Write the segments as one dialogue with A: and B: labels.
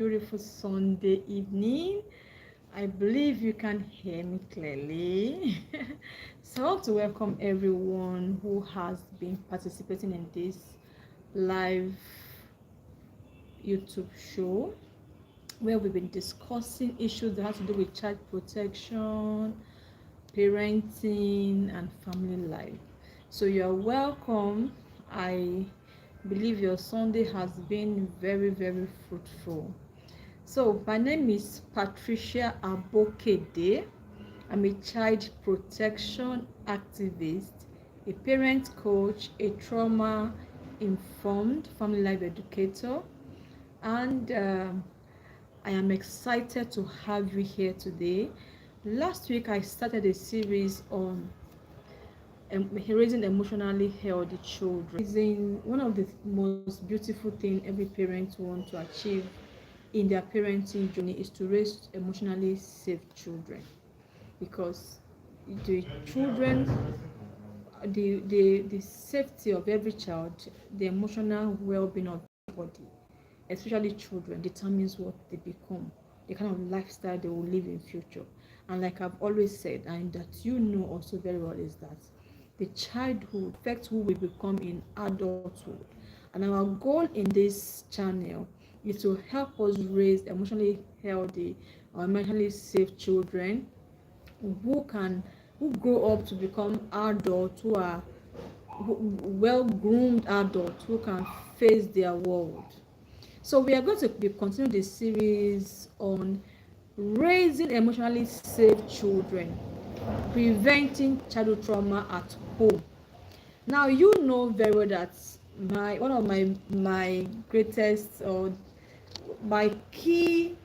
A: Beautiful Sunday evening. I believe you can hear me clearly. So I want to welcome everyone who has been participating in this live YouTube show where we've been discussing issues that have to do with child protection, parenting, and family life. So you're welcome. I believe your Sunday has been very, very fruitful. So my name is Patricia Abokede. I'm a child protection activist, a parent coach, a trauma informed family life educator, and I am excited to have you here today. Last week I started a series on raising emotionally healthy children. Raising one of the most beautiful things every parent wants to achieve in their parenting journey is to raise emotionally safe children, because the children, the safety of every child, the emotional well-being of everybody, especially children, determines what they become, the kind of lifestyle they will live in future. And like I've always said, and that you know also very well, is that the childhood affects who we become in adulthood. And our goal in this channel is to help us raise emotionally healthy or emotionally safe children who grow up to become adults, who are well-groomed adults who can face their world. So we are going to be continuing the series on raising emotionally safe children, preventing childhood trauma at home. Now you know very well that one of my greatest, or my key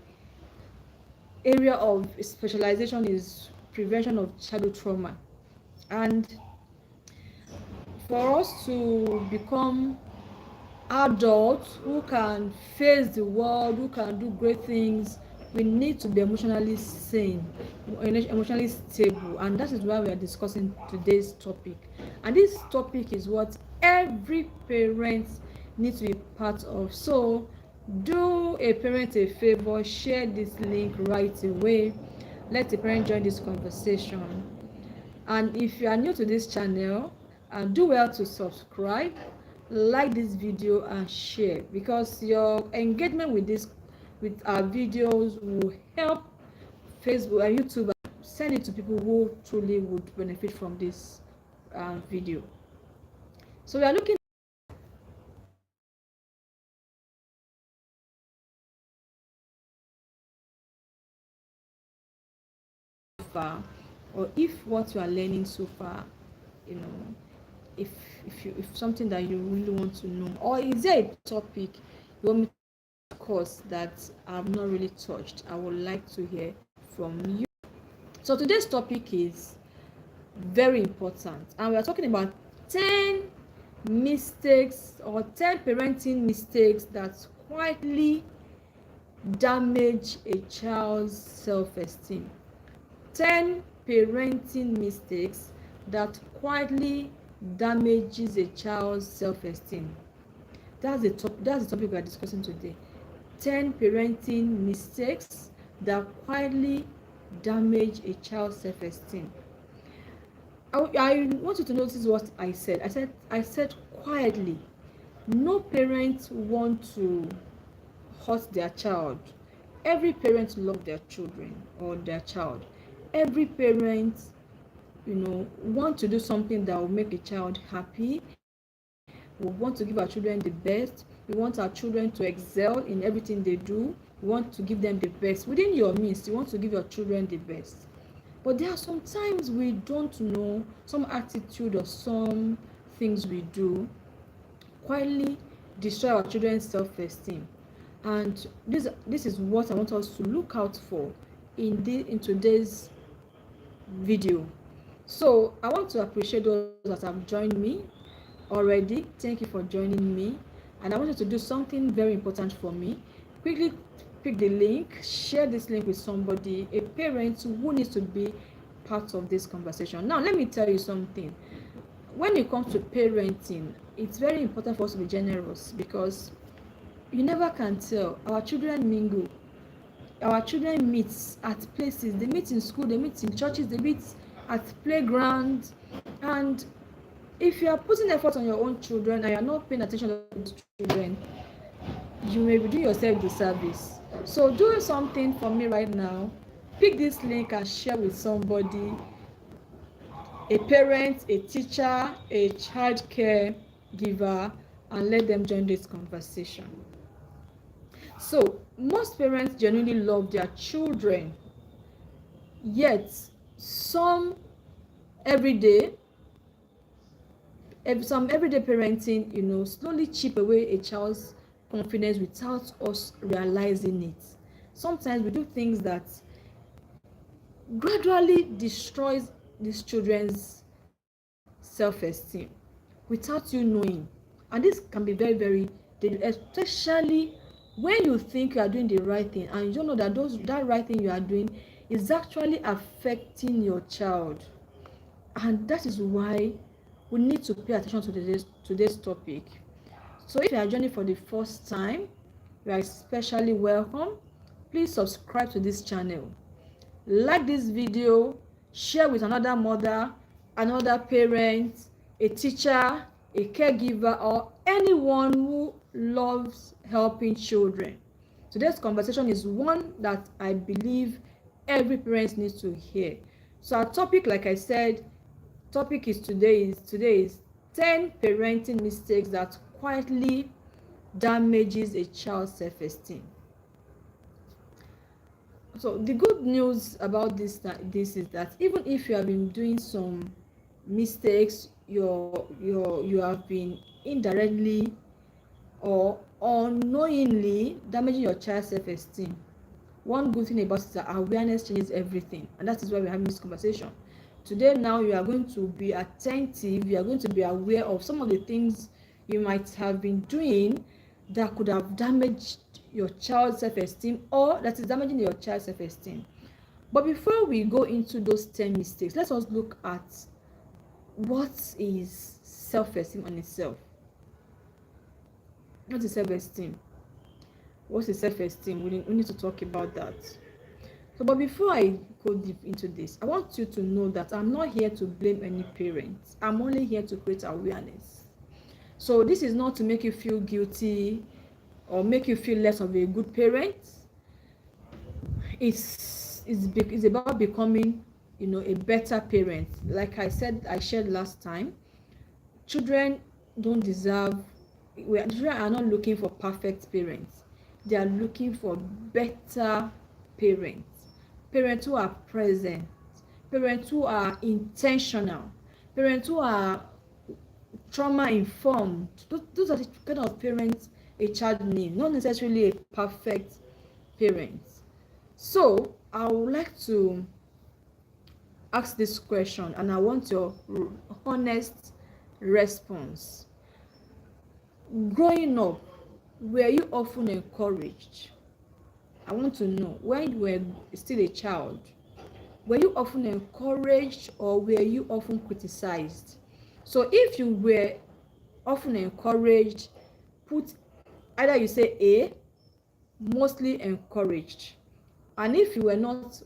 A: area of specialization is prevention of childhood trauma. And for us to become adults who can face the world, who can do great things, we need to be emotionally sane, emotionally stable. And that is why we are discussing today's topic. And this topic is what every parent needs to be part of. So do a parent a favor, share this link right away. Let a parent join this conversation. And if you are new to this channel, do well to subscribe, like this video, and share, because your engagement with our videos will help Facebook and YouTube send it to people who truly would benefit from this video. So we are looking far, or if what you are learning so far, you know, if if something that you really want to know, or is there a topic you want me to discuss that I've not really touched, I would like to hear from you. So today's topic is very important, and we are talking about 10 mistakes, or 10 parenting mistakes that quietly damage a child's self-esteem. 10 parenting mistakes that quietly damages a child's self-esteem. That's the topic we are discussing today. 10 parenting mistakes that quietly damage a child's self-esteem. I want you to notice what I said. I said quietly. No parent wants to hurt their child. Every parent loves their children or their child. Every parent, want to do something that will make a child happy. We want to give our children the best. We want our children to excel in everything they do. We want to give them the best. Within your means, you want to give your children the best. But there are sometimes we don't know, some attitude or some things we do quietly destroy our children's self-esteem. And this is what I want us to look out for in today's video. So I want to appreciate those that have joined me already. Thank you for joining me. And I want you to do something very important for me. Quickly pick the link, share this link with somebody, a parent who needs to be part of this conversation. Now let me tell you something. When it comes to parenting, it's very important for us to be generous, because You never can tell. Our children mingle. Our children meet at places. They meet in school, they meet in churches, they meet at playgrounds. And if you are putting effort on your own children and you are not paying attention to those children, you may be doing yourself disservice. So do something for me right now. Pick this link and share with somebody, a parent, a teacher, a child care giver, and let them join this conversation. So most parents genuinely love their children, yet some everyday everyday parenting, slowly chip away a child's confidence without us realizing it. Sometimes we do things that gradually destroys these children's self-esteem without you knowing. And this can be very, very dangerous, especially when you think you are doing the right thing and you don't know that that right thing you are doing is actually affecting your child. And that is why we need to pay attention to today's topic. So if you are joining for the first time, you are especially welcome. Please subscribe to this channel, like this video, share with another mother, another parent, a teacher, a caregiver, or anyone who loves helping children. Today's conversation is one that I believe every parent needs to hear. So our topic, like I said, today is 10 parenting mistakes that quietly damages a child's self-esteem. So the good news about this is that even if you have been doing some mistakes, you have been indirectly or unknowingly damaging your child's self-esteem. One good thing about it is that awareness changes everything, and that is why we're having this conversation today. Now you are going to be attentive, you are going to be aware of some of the things you might have been doing that could have damaged your child's self-esteem or that is damaging your child's self-esteem. But before we go into those 10 mistakes, let us look at what is self-esteem on itself. What is self-esteem? What is self-esteem? We need to talk about that. So, but before I go deep into this, I want you to know that I'm not here to blame any parents. I'm only here to create awareness. So this is not to make you feel guilty or make you feel less of a good parent. It's about becoming, a better parent. Like I shared last time, children don't deserve. Children are not looking for perfect parents. They are looking for better parents. Parents who are present. Parents who are intentional. Parents who are trauma informed. Those are the kind of parents a child needs, not necessarily a perfect parent. So I would like to ask this question, and I want your honest response. Growing up, were you often encouraged? I want to know, when you were still a child, were you often encouraged or were you often criticized? So if you were often encouraged, put either you say A, mostly encouraged. And if you were not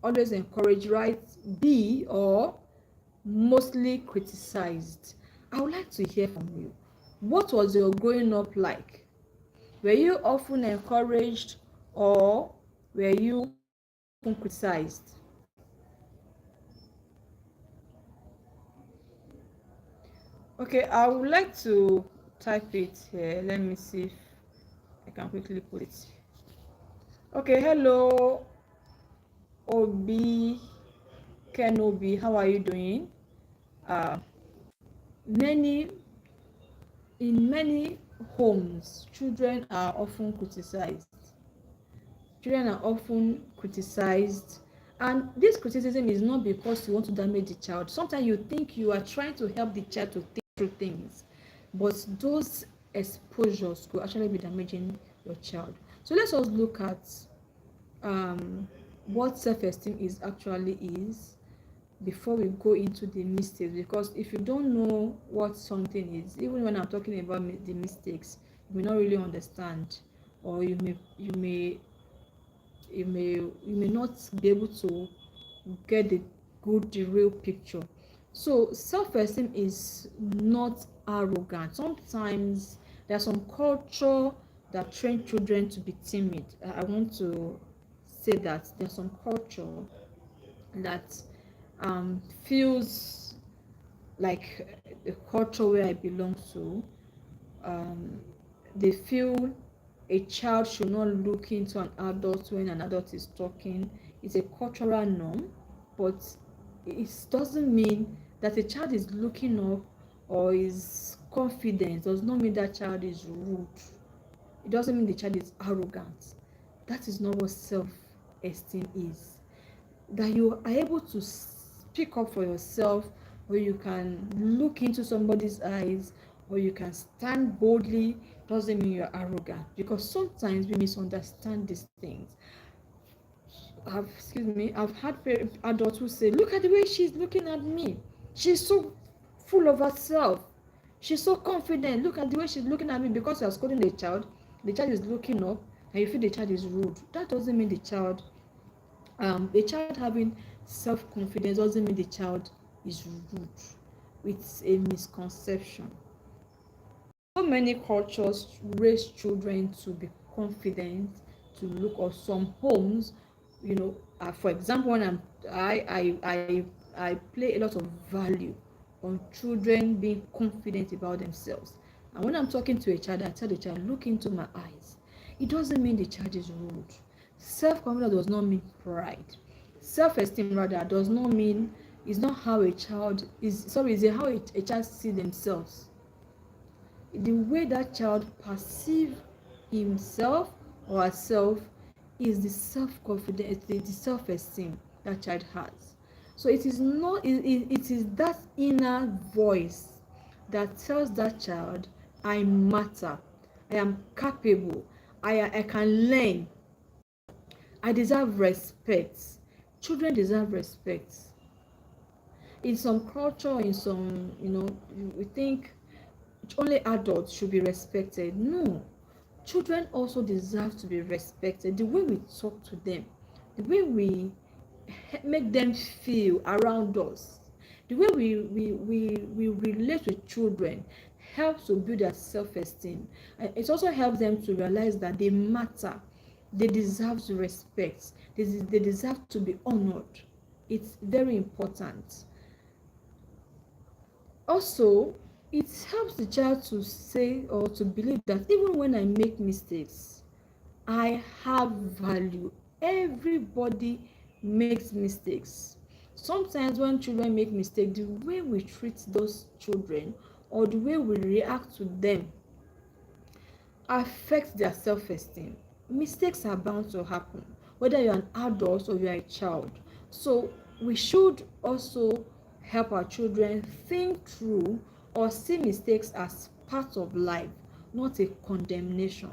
A: always encouraged, write B, or mostly criticized. I would like to hear from you. What was your growing up like? Were you often encouraged or were you often criticized? Okay, I would like to type it here. Let me see if I can quickly put it. Okay, hello, Obi, Kenobi, how are you doing? Many In many homes, children are often criticized. Children are often criticized, and this criticism is not because you want to damage the child. Sometimes you think you are trying to help the child to think through things, but those exposures could actually be damaging your child. So let's just look at what self-esteem is before we go into the mistakes, because if you don't know what something is, even when I'm talking about the mistakes, you may not really understand, or you may not be able to get the real picture. So self-esteem is not arrogant. Sometimes there's some culture that train children to be timid. I want to say that there's some culture that feels like the culture where I belong to. um, they feel a child should not look into an adult when an adult is talking. It's a cultural norm, but it doesn't mean that a child is looking up or is confident. Does not mean that child is rude. It doesn't mean the child is arrogant. That is not what self-esteem is. That you are able to speak up for yourself, or you can look into somebody's eyes, or you can stand boldly, doesn't mean you're arrogant, because sometimes we misunderstand these things. I've had adults who say, look at the way she's looking at me, she's so full of herself, she's so confident, look at the way she's looking at me. Because you're scolding the child is looking up, and you feel the child is rude. That doesn't mean the child having self-confidence doesn't mean the child is rude. It's a misconception. So many cultures raise children to be confident, to look, or some homes, for example, when I play a lot of value on children being confident about themselves. And when I'm talking to a child, I tell the child, look into my eyes. It doesn't mean the child is rude. Self-confidence does not mean pride. Self-esteem, rather, does not mean, is not how a child is, sorry, is how a child sees themselves. The way that child perceives himself or herself is the self-confidence, the self-esteem that child has. So it is not, it is that inner voice that tells that child, I matter, I am capable, I can learn, I deserve respect. Children deserve respect. In some culture, in some, we think only adults should be respected. No, children also deserve to be respected. The way we talk to them, the way we make them feel around us, the way we relate with children helps to build their self-esteem. It also helps them to realize that they matter, they deserve to respect, they deserve to be honored. It's very important. Also, it helps the child to say or to believe that even when I make mistakes, I have value. Everybody makes mistakes. Sometimes when children make mistakes, the way we treat those children or the way we react to them affects their self-esteem. Mistakes are bound to happen, whether you're an adult or you're a child. So we should also help our children think through or see mistakes as part of life, not a condemnation.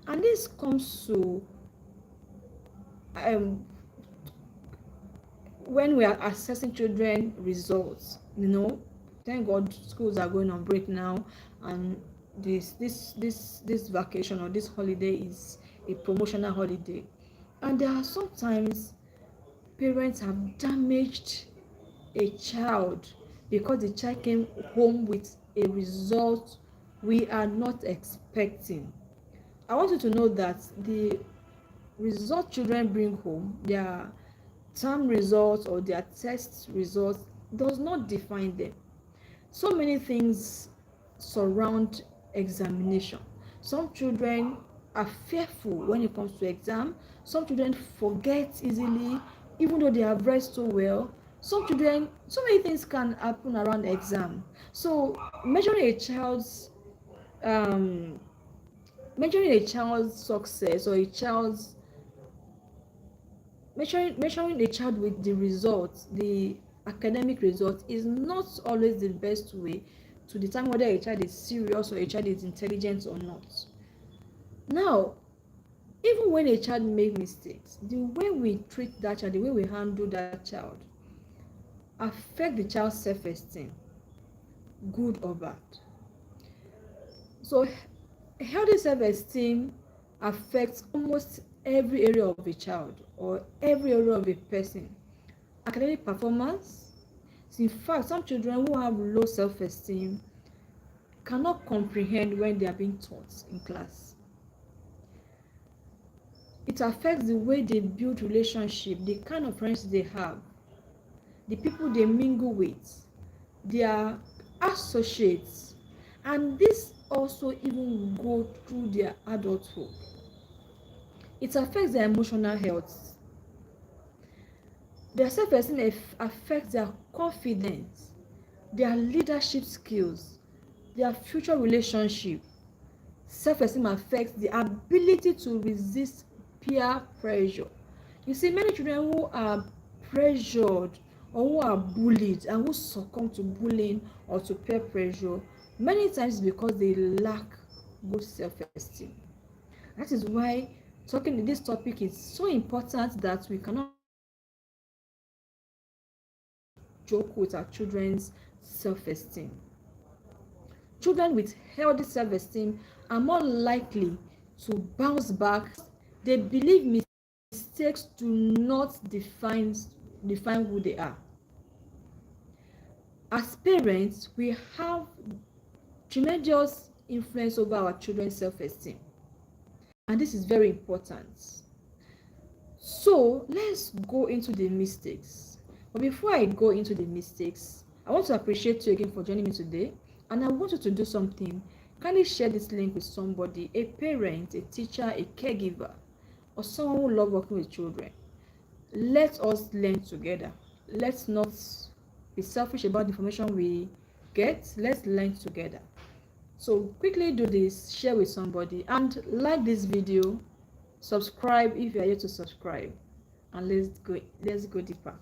A: And this comes to um, when we are assessing children results. Thank God schools are going on break now, and this vacation or this holiday is a promotional holiday. And there are sometimes parents have damaged a child because the child came home with a result we are not expecting. I want you to know that the result children bring home, their term results or their test results, does not define them. So many things surround examination. Some children are fearful when it comes to exam. Some children forget easily even though they have read so well. Some children, so many things can happen around the exam. So measuring a child's um success, or a child's measuring a child with the results, the academic results, is not always the best way to determine whether a child is serious or a child is intelligent or not. Now, even when a child makes mistakes, the way we treat that child, the way we handle that child, affect the child's self-esteem, good or bad. So Healthy self-esteem affects almost every area of a child or every area of a person. Academic performance. In fact, some children who have low self-esteem cannot comprehend when they are being taught in class. It affects the way they build relationship, the kind of friends they have, the people they mingle with, their associates, and this also even go through their adulthood. It affects their emotional health. Their self-esteem affects their confidence, their leadership skills, their future relationship. Self-esteem affects the ability to resist peer pressure. You see, many children who are pressured or who are bullied and who succumb to bullying or to peer pressure, many times because they lack good self-esteem. That is why talking this topic is so important, that we cannot joke with our children's self-esteem. Children with healthy self-esteem are more likely to bounce back. They believe mistakes do not define who they are. As parents, we have tremendous influence over our children's self-esteem, and this is very important. So let's go into the mistakes. But before I go into the mistakes, I want to appreciate you again for joining me today, and I want you to do something. Kindly share this link with somebody, a parent, a teacher, a caregiver, or someone who loves working with children. Let us learn together. Let's not be selfish about the information we get. Let's learn together. So quickly do this, share with somebody, and like this video. Subscribe if you are yet to subscribe, and let's go deeper.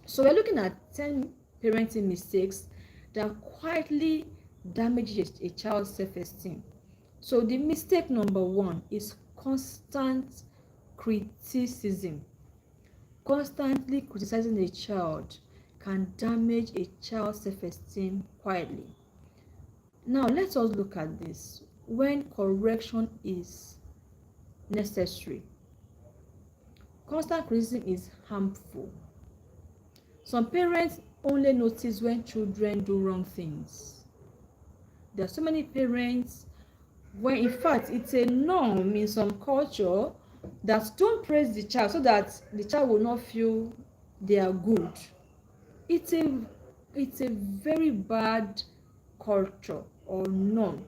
A: So we're looking at 10 parenting mistakes that quietly damage a child's self-esteem. So the mistake number 1 is constant criticism. Constantly criticizing a child can damage a child's self-esteem quietly. Now let us look at this. When correction is necessary. Constant criticism is harmful. Some parents only notice when children do wrong things. There are so many parents when in fact it's a norm in some culture that don't praise the child so that the child will not feel they are good. It's a very bad culture or norm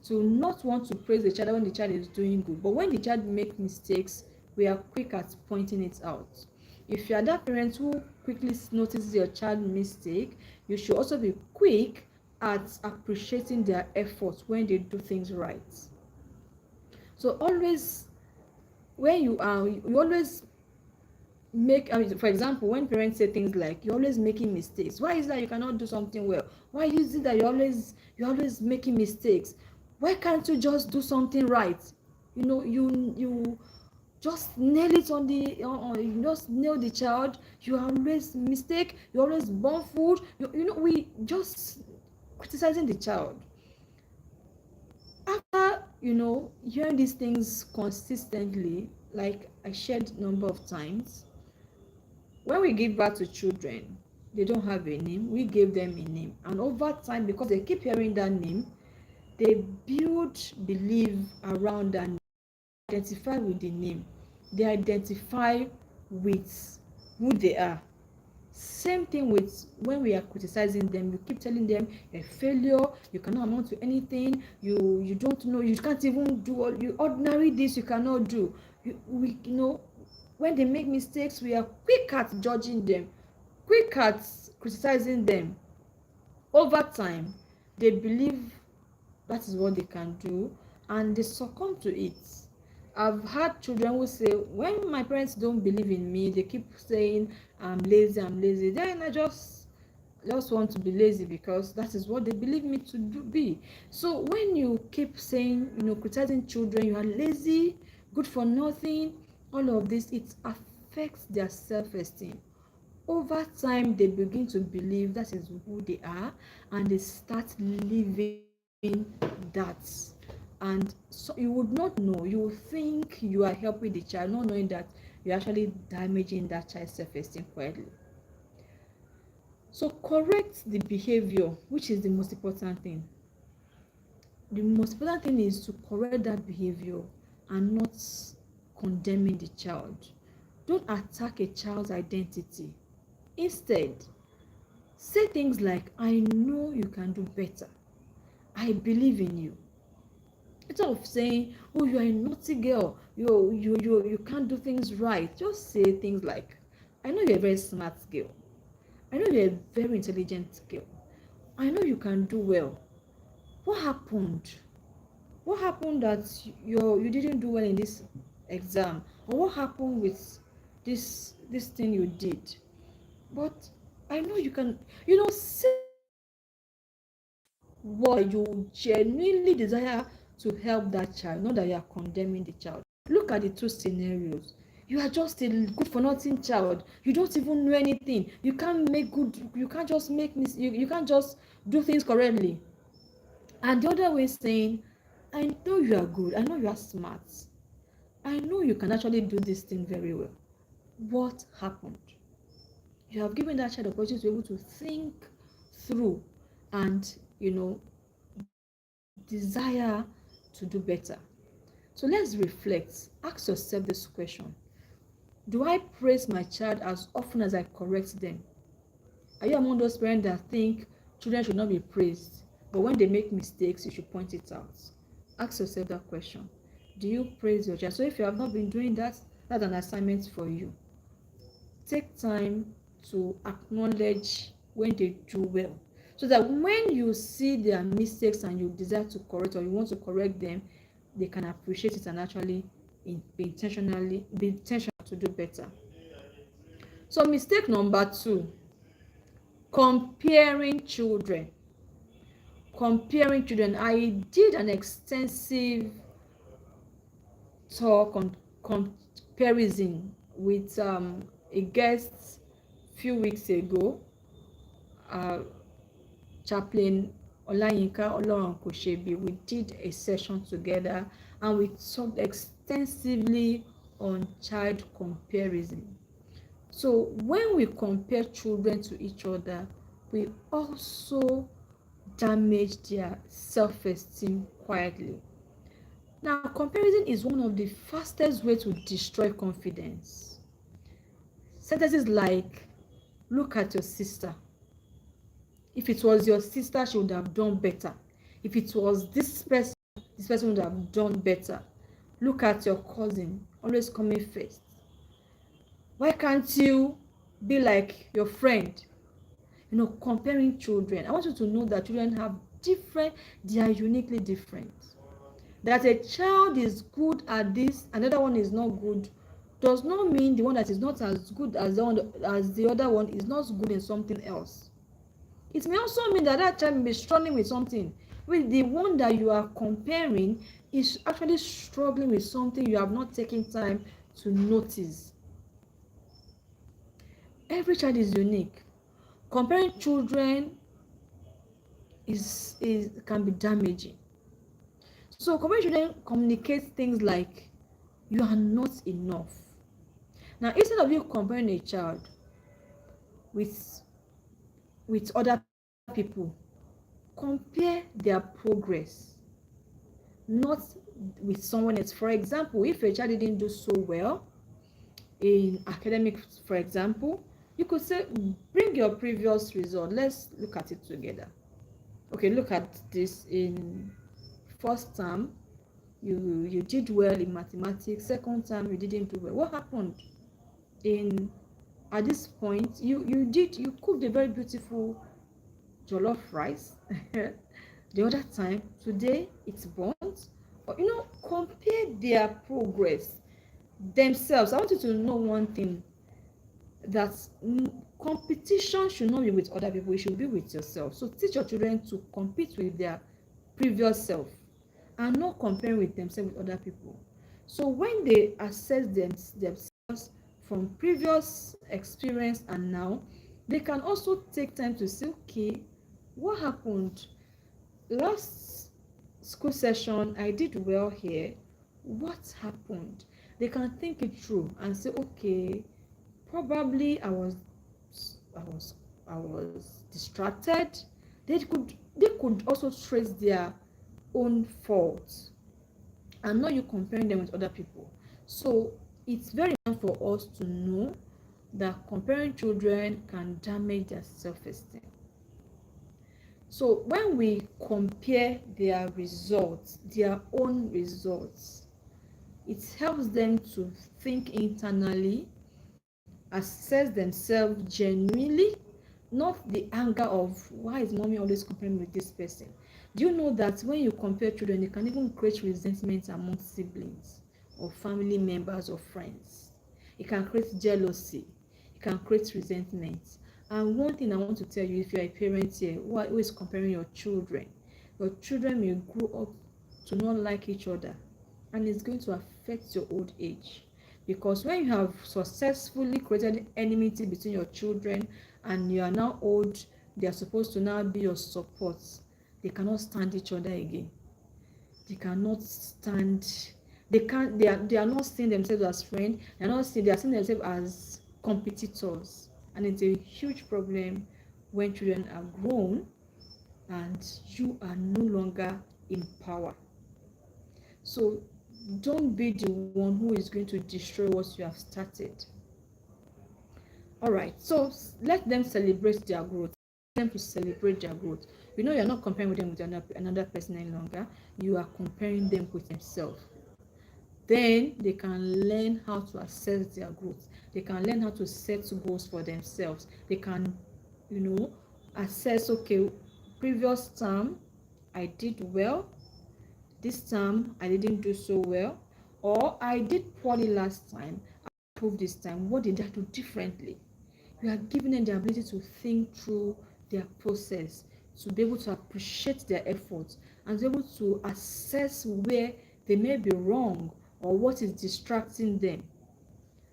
A: to not want to praise the child when the child is doing good. But when the child makes mistakes, we are quick at pointing it out. If you are that parent who quickly notices your child mistake, you should also be quick at appreciating their efforts when they do things right. So always, when you always make, for example, when parents say things like you're always making mistakes, why is that you cannot do something well? Why is it that you're always making mistakes? Why can't you just do something right? You just nail it on the you just nail the child. You always mistake, you always burn food. We just criticizing the child. After hearing these things consistently, like I shared a number of times, when we give birth to children, they don't have a name. We gave them a name, and over time, because they keep hearing that name, they build belief around that name. Identify with the name. They identify with who they are. Same thing with when we are criticizing them. We keep telling them a failure, you cannot amount to anything, you don't know, you can't even do all you ordinary this you cannot do. When they make mistakes, we are quick at judging them, quick at criticizing them. Over time, they believe that is what they can do, and they succumb to it. I've had children who say, when my parents don't believe in me, they keep saying I'm lazy, then I just want to be lazy because that is what they believe me to be. So when you keep saying, criticizing children, you are lazy, good for nothing, all of this, it affects their self-esteem. Over time, they begin to believe that is who they are, and they start living that. And so you would not know. You would think you are helping the child, not knowing that you're actually damaging that child's self-esteem quietly. So correct the behavior, which is the most important thing. The most important thing is to correct that behavior and not condemning the child. Don't attack a child's identity. Instead, say things like, I know you can do better. I believe in you. Instead of saying, oh, you are a naughty girl, you can't do things right. Just say things like, I know you're a very smart girl. I know you're a very intelligent girl. I know you can do well. What happened? What happened that you didn't do well in this exam? Or what happened with this thing you did? But I know you can, say what you genuinely desire to help that child, not that you are condemning the child. Look at the two scenarios. You are just a good for nothing child. You don't even know anything. You can't make good, you can't just make you can't just do things correctly. And the other way saying, I know you are good, I know you are smart, I know you can actually do this thing very well. What happened? You have given that child the opportunity to be able to think through and desire to do better. So let's reflect. Ask yourself this question. Do I praise my child as often as I correct them? Are you among those parents that think children should not be praised, but when they make mistakes, you should point it out? Ask yourself that question. Do you praise your child? So if you have not been doing that, that's an assignment for you. Take time to acknowledge when they do well, so that when you see their mistakes and you desire to correct or you want to correct them, they can appreciate it and actually be intentional to do better. So mistake number 2, comparing children. I did an extensive talk on comparison with a guest few weeks ago, Chaplain Olayinka Olorunkoshebi. We did a session together and we talked extensively on child comparison. So when we compare children to each other, we also damage their self-esteem quietly. Now, comparison is one of the fastest ways to destroy confidence. Sentences like, look at your sister. If it was your sister, she would have done better. If it was this person would have done better. Look at your cousin, always coming first. Why can't you be like your friend? Comparing children. I want you to know that children have they are uniquely different. That a child is good at this, another one is not good, does not mean the one that is not as good as the other one is not good in something else. It may also mean that that child may be struggling with something, with the one that you are comparing is actually struggling with something you have not taken time to notice. Every child is unique. Comparing children can be damaging. So comparing children communicates things like, you are not enough. Now, instead of you comparing a child with other people, compare their progress, not with someone else. For example, if a child didn't do so well in academics, for example, you could say, bring your previous result, let's look at it together. Okay, look at this. In first term, you did well in mathematics. Second term, you didn't do well. What happened? At this point, you cooked a very beautiful jollof rice. The other time, today it's burnt. Or compare their progress themselves. I want you to know one thing, that competition should not be with other people, it should be with yourself. So teach your children to compete with their previous self and not comparing with themselves with other people. So when they assess themselves from previous experience and now, they can also take time to say, okay, what happened last school session, I did well here. What happened? They can think it through and say, okay, probably I was I was distracted. They could also trace their own faults, and not you comparing them with other people. So it's very important for us to know that comparing children can damage their self-esteem. So when we compare their results, their own results, it helps them to think internally, assess themselves genuinely, not the anger of why is mommy always comparing with this person. Do you know that when you compare children, it can even create resentment among siblings or family members or friends? It can create jealousy. It can create resentment. And one thing I want to tell you, if you're a parent here who is comparing your children may grow up to not like each other, and it's going to affect your old age. Because when you have successfully created enmity between your children and you are now old, they are supposed to now be your support. They cannot stand each other again. They cannot stand. They are not seeing themselves as friends. They are seeing themselves as competitors, and it's a huge problem when children are grown and you are no longer in power. So don't be the one who is going to destroy what you have started. All right, so let them celebrate their growth. Let them to celebrate their growth. You're not comparing with them with another person any longer. You are comparing them with themselves. Then they can learn how to assess their growth. They can learn how to set goals for themselves. They can, assess, okay, previous term I did well, this term I didn't do so well, or I did poorly last time, I improved this time. What did I do differently? You are giving them the ability to think through their process, to be able to appreciate their efforts, and to be able to assess where they may be wrong or what is distracting them.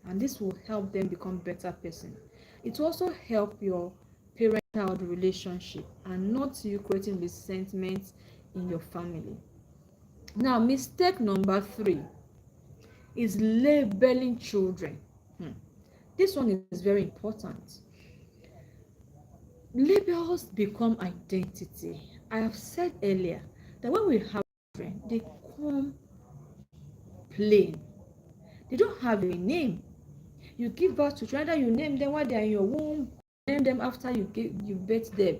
A: And this will help them become better person. It will also help your parent-child relationship and not you creating resentment in your family. Now, mistake number 3 is labeling children. This one is very important. Labels become identity. I have said earlier that when we have children, they come plain. They don't have a name. You give birth to children, you name them while they are in your womb, name them after you birth them.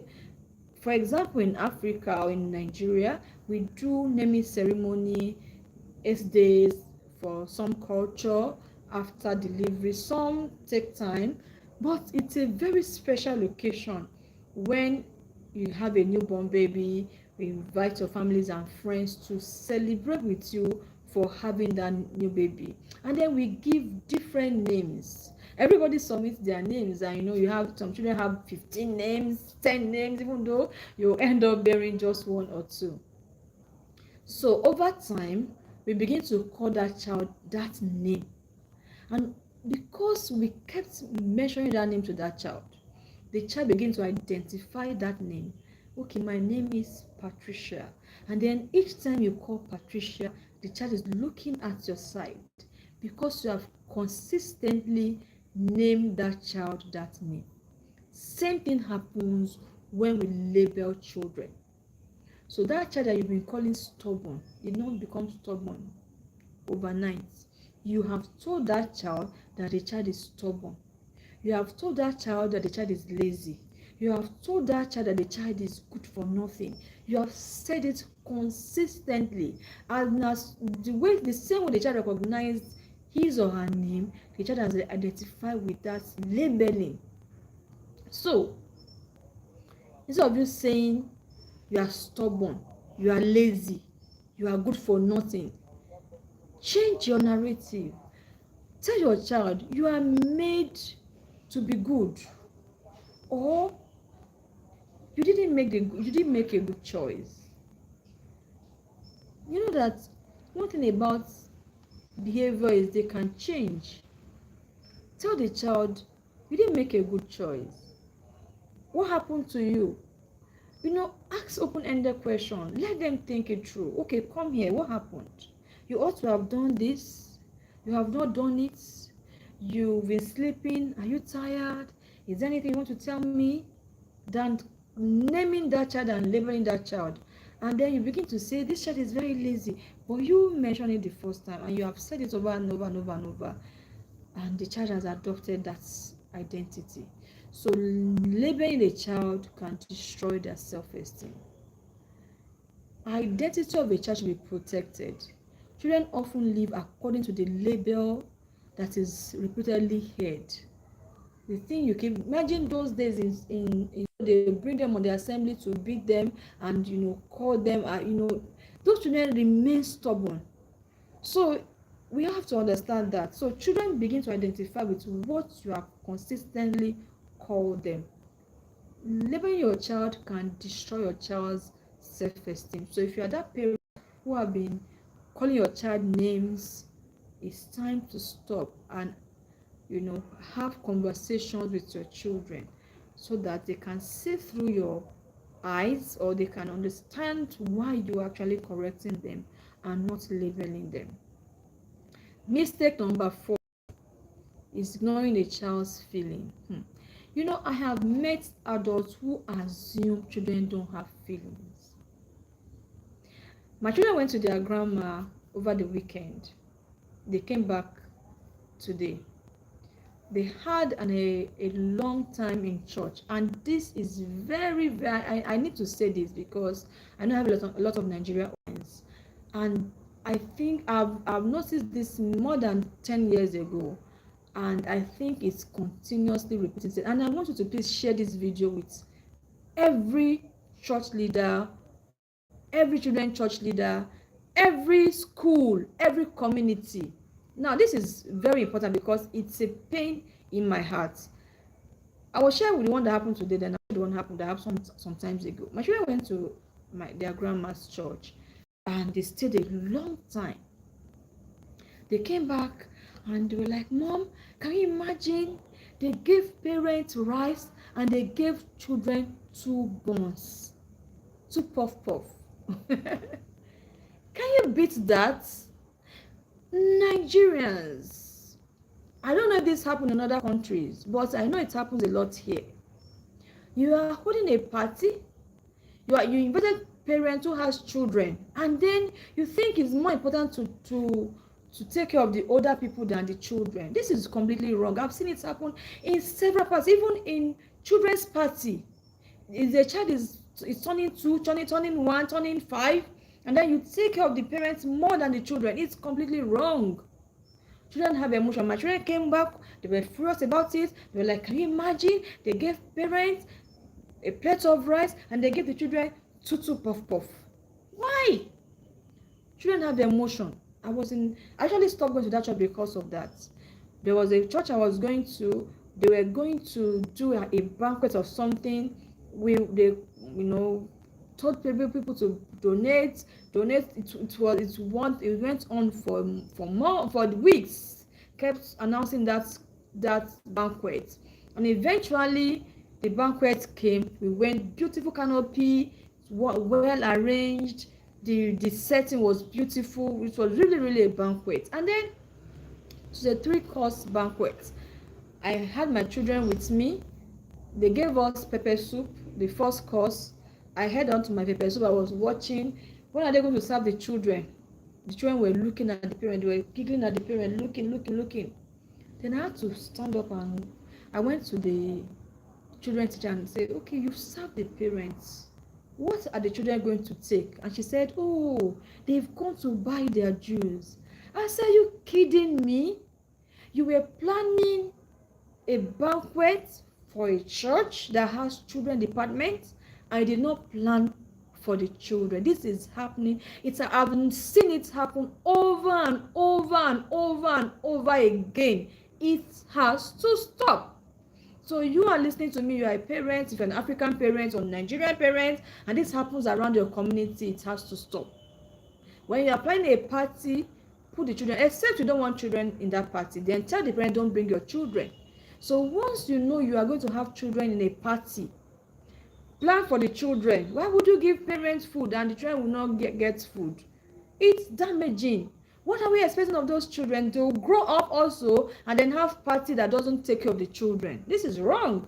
A: For example, in Africa or in Nigeria, we do naming ceremony 8 days for some culture after delivery. Some take time, but it's a very special occasion when you have a newborn baby. We invite your families and friends to celebrate with you for having that new baby, and then we give different names. Everybody submits their names, and you have some children have 15 names, 10 names, even though you end up bearing just 1 or 2. So over time we begin to call that child that name, and because we kept mentioning that name to that child, the child begins to identify that name. Okay, my name is Patricia, and then each time you call Patricia, the child is looking at your side because you have consistently named that child that name. Same thing happens when we label children. So that child that you've been calling stubborn did not become stubborn overnight. You have told that child that the child is stubborn. You have told that child that the child is lazy. You have told that child that the child is good for nothing. You have said it consistently. And as the same way the child recognized his or her name, the child has identified with that labeling. So instead of you saying you are stubborn, you are lazy, you are good for nothing, change your narrative. Tell your child you are made to be good, or you didn't make a good choice. You know that one thing about behavior is they can change. Tell the child you didn't make a good choice. What happened to you? Ask open-ended question. Let them think it through. Okay, come here. What happened? You ought to have done this. You have not done it. You've been sleeping. Are you tired? Is there anything you want to tell me? Than naming that child and labeling that child. And then you begin to say, this child is very lazy. But you mentioned it the first time and you have said it over and over and over and over. And the child has adopted that identity. So labeling a child can destroy their self-esteem. Identity of a child should be protected. Children often live according to the label that is repeatedly heard. The thing you keep, imagine those days in they bring them on the assembly to beat them and call them, those children remain stubborn. So we have to understand that. So children begin to identify with what you have consistently called them. Labeling your child can destroy your child's self-esteem. So if you are that parent who have been calling your child names, it's time to stop and have conversations with your children so that they can see through your eyes, or they can understand why you are actually correcting them and not labeling them. Mistake number 4 is ignoring a child's feeling. I have met adults who assume children don't have feelings. My children went to their grandma over the weekend. They came back today. They had a long time in church, and this is very, very, I need to say this because I know I have a lot of Nigerian audience, and I think I've noticed this more than 10 years ago, and I think it's continuously repeating. And I want you to please share this video with every church leader, every children church leader, every school, every community. Now, this is very important because it's a pain in my heart. I will share with the one that happened today, then the one that happened some times ago. My children went to their grandma's church, and they stayed a long time. They came back and they were like, Mom, can you imagine? They gave parents rice and they gave children 2 buns, 2 puff. Can you beat that? Nigerians, I don't know if this happens in other countries, but I know it happens a lot here. You are holding a party, you invited parents who has children, and then you think it's more important to take care of the older people than the children. This is completely wrong. I've seen it happen in several parts, even in children's party. If the child is turning 2, turning 1, turning 5, and then you take care of the parents more than the children, it's completely wrong. Children have emotion. My children came back, they were furious about it. They were like, can you imagine? They gave parents a plate of rice and they gave the children 2 puff. Why? Children have emotion. I actually stopped going to that church because of that. There was a church I was going to, they were going to do a banquet of something. They told people to donate. It went on for weeks. Kept announcing that banquet, and eventually the banquet came. We went, beautiful canopy, well arranged. The setting was beautiful. It was really a banquet. And then it was a 3-course banquet. I had my children with me. They gave us pepper soup, the first course. I head on to my pepper soup. I was watching. When are they going to serve the children? The children were looking at the parent. They were giggling at the parent, looking. Then I had to stand up, and I went to the children teacher and said, okay, you've served the parents. What are the children going to take? And she said, oh, they've gone to buy their juice. I said, are you kidding me? You were planning a banquet for a church that has children department. I did not plan for the children. This is happening. I've seen it happen over and over again. It has to stop. So you are listening to me, you are a parent, if you're an African parent or Nigerian parent, and this happens around your community, it has to stop. When you are planning a party, put the children, except you don't want children in that party, then tell the parent, don't bring your children. So once you know you are going to have children in a party, plan for the children. Why would you give parents food and the children will not get food? It's damaging. What are we expecting of those children to grow up also and then have party that doesn't take care of the children? This is wrong.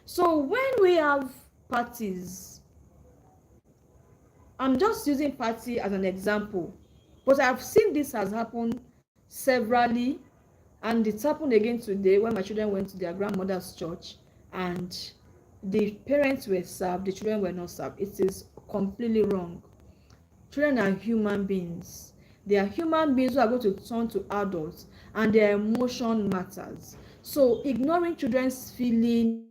A: So when we have parties, I'm just using party as an example, but I've seen this has happened severally, and it's happened again today when my children went to their grandmother's church and the parents were served, the children were not served. It is completely wrong. Children are human beings. They are human beings who are going to turn to adults, and their emotion matters. So ignoring children's feelings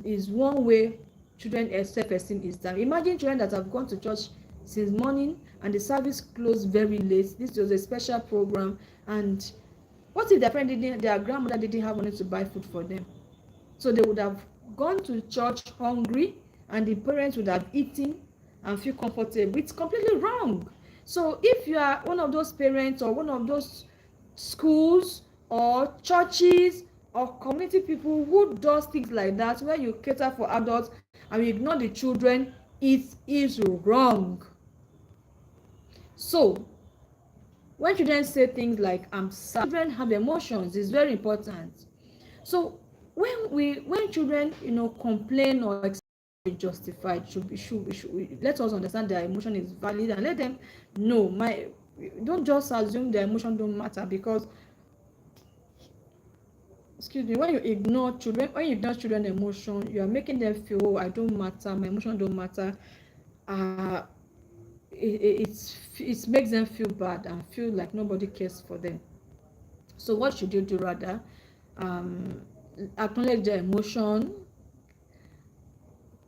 A: is one way children's self-esteem is down. Imagine children that have gone to church since morning and the service closed very late. This was a special program, and what if their grandmother didn't have money to buy food for them? So they would have gone to church hungry, and the parents would have eaten and feel comfortable. It's completely wrong. So if you are one of those parents or one of those schools or churches or community people who does things like that, where you cater for adults and you ignore the children, it is wrong. So when children say things like I'm sad, children have emotions. It's very important. So when children complain or be justified, let us understand their emotion is valid and let them know. Don't just assume their emotion don't matter, because when you ignore children emotion, you are making them feel, oh, I don't matter, my emotion don't matter. It makes them feel bad and feel like nobody cares for them. So what should you do? Rather acknowledge their emotion.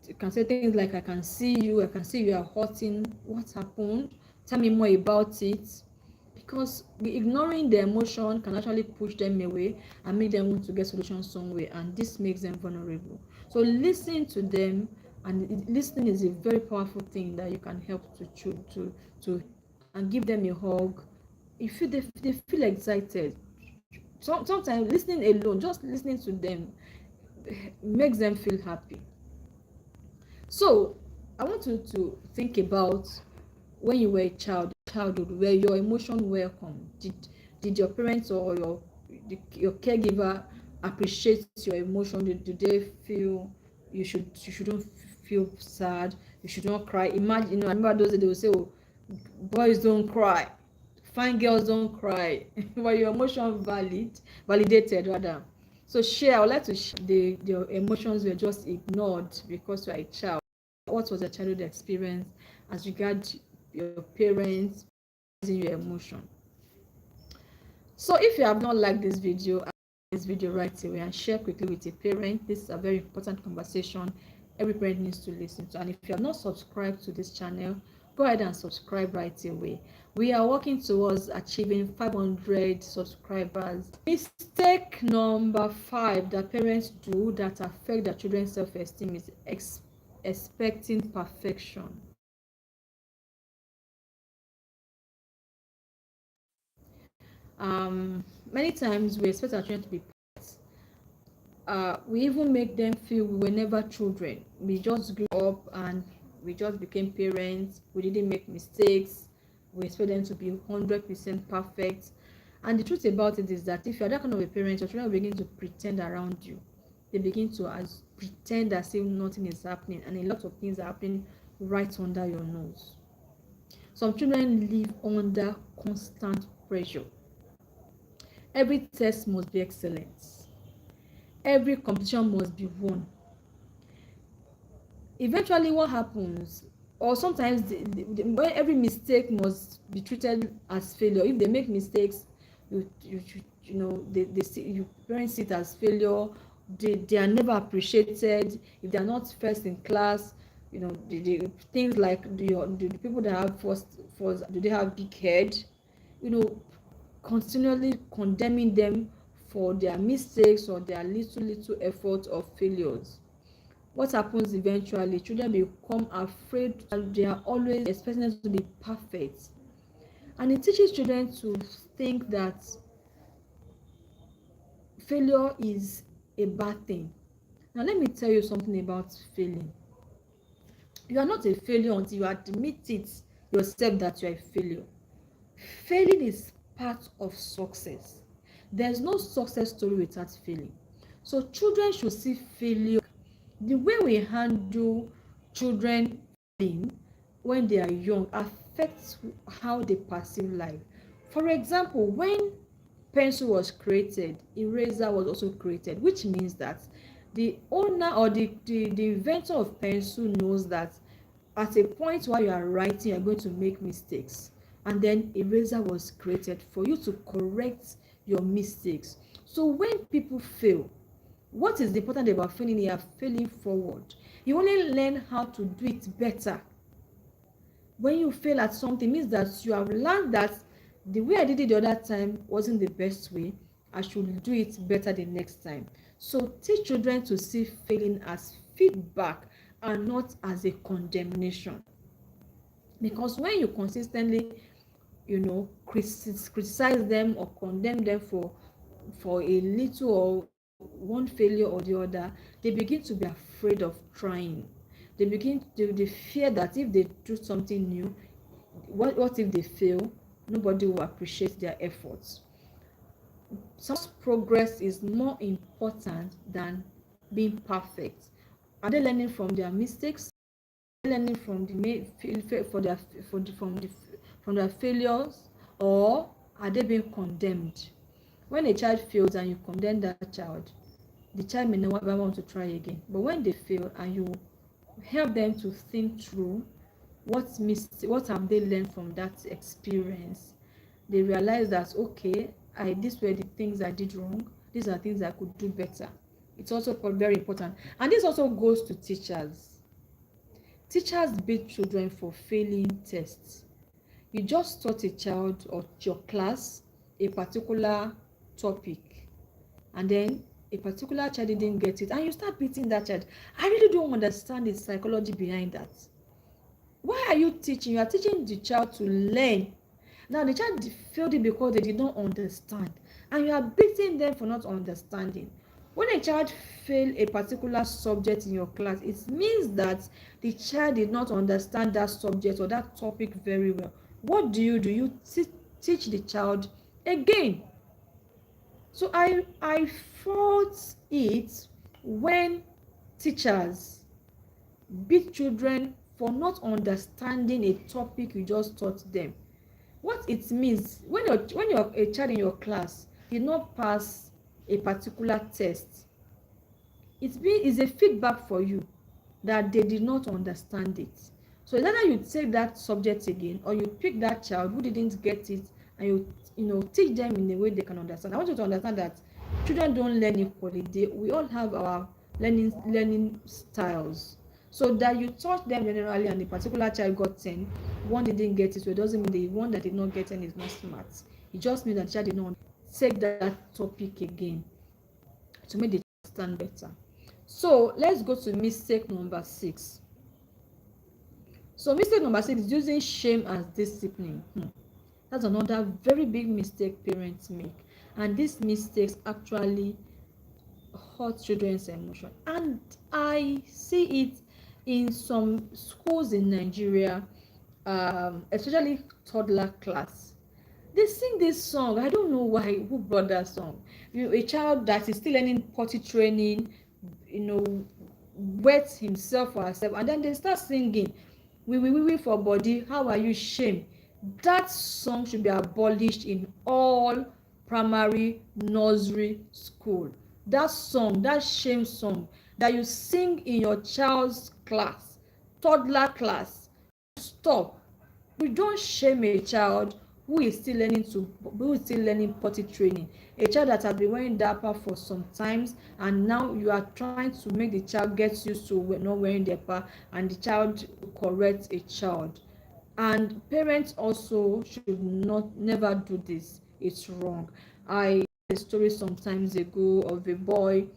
A: You can say things like, I can see you are hurting. What happened? Tell me more about it. Because ignoring the emotion can actually push them away and make them want to get solutions somewhere, and this makes them vulnerable. So listen to them, and listening is a very powerful thing that you can help to and give them a hug. If they feel excited, sometimes listening alone, just listening to them, makes them feel happy. So I want you to think about when you were a childhood, where your emotion welcome. Did your parents or your caregiver appreciate your emotion? Did they feel you shouldn't feel sad, you should not cry? Imagine, I remember those days they would say, oh, boys don't cry, fine girls don't cry. But your emotion validated rather. So share. I would like to share your emotions were just ignored because you are a child. What was your childhood experience as regards your parents using your emotion? So if you have not liked this video right away and share quickly with a parent. This is a very important conversation every parent needs to listen to. And if you have not subscribed to this channel, go ahead and subscribe right away. We are working towards achieving 500 subscribers. Mistake number 5 that parents do that affect their children's self-esteem is expecting perfection. Many times we expect our children to be perfect. We even make them feel we were never children. We just grew up and we just became parents. We didn't make mistakes. We expect them to be 100% perfect. And the truth about it is that if you're that kind of a parent, your children will begin to pretend around you. They begin to pretend as if nothing is happening, and a lot of things are happening right under your nose. Some children live under constant pressure. Every test must be excellent. Every competition must be won. Eventually, what happens, or sometimes when every mistake must be treated as failure. If they make mistakes, you parents see it as failure. They are never appreciated. If they are not first in class, the things like the people that have first, do they have big head? Continually condemning them for their mistakes or their little effort or failures. What happens eventually? Children become afraid, and they are always expecting them to be perfect. And it teaches children to think that failure is a bad thing. Now let me tell you something about failing. You are not a failure until you admit it yourself that you are a failure. Failing is part of success. There's no success story without failing. So children should see failure. The way we handle children failing when they are young affects how they perceive life. For example, when pencil was created, eraser was also created, which means that the owner or the inventor of pencil knows that at a point while you are writing, you are going to make mistakes, and then eraser was created for you to correct your mistakes. So when people fail, what is important about failing? You are failing forward. You only learn how to do it better. When you fail at something, means that you have learned that the way I did it the other time wasn't the best way. I should do it better the next time. So teach children to see failing as feedback and not as a condemnation. Because when you consistently, criticize them or condemn them for a little or one failure or the other, they begin to be afraid of trying. They fear that if they do something new, what if they fail? Nobody will appreciate their efforts. Some progress is more important than being perfect. Are they learning from their mistakes? Are they learning from from their failures, or are they being condemned? When a child fails and you condemn that child, the child may never want to try again. But when they fail and you help them to think through what have they learned from that experience, they realize that, okay, these were the things I did wrong, these are things I could do better. It's also very important. And this also goes to teachers. Teachers beat children for failing tests. You just taught a child or your class a particular topic, and then a particular child didn't get it, and you start beating that child. I really don't understand the psychology behind that. Why are you teaching? You are teaching the child to learn. Now the child failed it because they did not understand, and you are beating them for not understanding. When a child fail a particular subject in your class, it means that the child did not understand that subject or that topic very well. What do? You teach the child again. So I fault it when teachers beat children for not understanding a topic you just taught them. What it means, when you're a child in your class did not pass a particular test, is a feedback for you that they did not understand it. So either you take that subject again, or you pick that child who didn't get it and you teach them in a way they can understand. I want you to understand that children don't learn equally. We all have our learning styles. So that you taught them generally and the particular child got 10, one didn't get it, so it doesn't mean the one that did not get 10 is not smart. It just means that the child did not take that topic again to make the child understand better. So let's go to mistake number 6. So mistake number 6 is using shame as discipline. That's another very big mistake parents make, and these mistakes actually hurt children's emotion. And I see it in some schools in Nigeria, especially toddler class. They sing this song. I don't know who brought that song. A child that is still learning potty training, wets himself or herself, and then they start singing, we for body, how are you, shame. That song should be abolished in all primary, nursery school. That song, that shame song that you sing in your child's class, toddler class, stop. We don't shame a child who is still learning potty training, a child that has been wearing diaper for some times, and now you are trying to make the child get used to not wearing diaper, and the child corrects a child. And parents also should never do this. It's wrong. I heard a story some times ago of a boy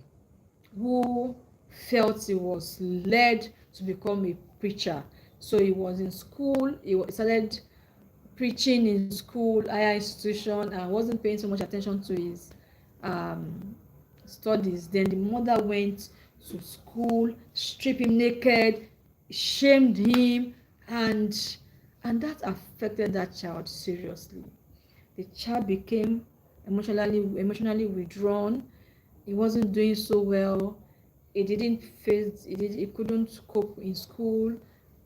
A: who felt he was led to become a preacher. So he was in school, he started preaching in school, higher institution, and wasn't paying so much attention to his studies. Then the mother went to school, stripped him naked, shamed him, and that affected that child seriously. The child became emotionally withdrawn. He wasn't doing so well. He couldn't cope in school.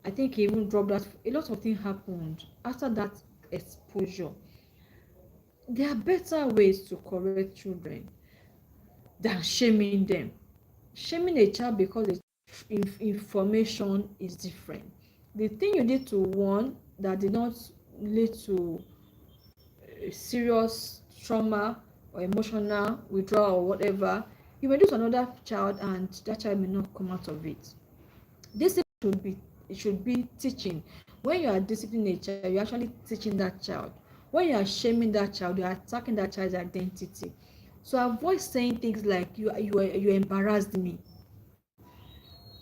A: I think he even dropped out. A lot of things happened after that exposure. There are better ways to correct children than shaming them. Shaming a child because the information is different. The thing you need to warn that did not lead to serious trauma or emotional withdrawal or whatever, you may do to another child and that child may not come out of it. This should be teaching. When you are disciplining a child, you're actually teaching that child. When you are shaming that child, you are attacking that child's identity. So avoid saying things like you embarrassed me.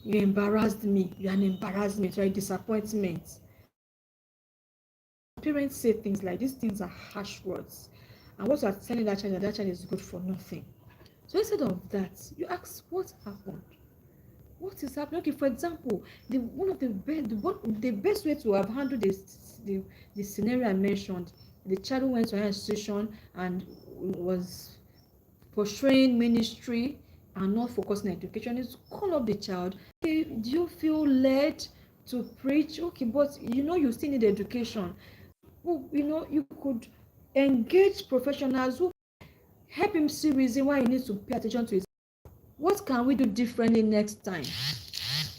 A: You embarrassed me. You are an embarrassment. You are a disappointment. Parents say things like these things are harsh words. And what you are telling that child is good for nothing. So instead of that, you ask what happened. What is happening? Okay, for example, the best way to have handled the scenario I mentioned, the child who went to an institution and was pursuing ministry and not focusing on education, is call up the child. Okay, do you feel led to preach? Okay, but you still need education. Well, you could engage professionals who help him see reason why he needs to pay attention to his. What can we do differently next time?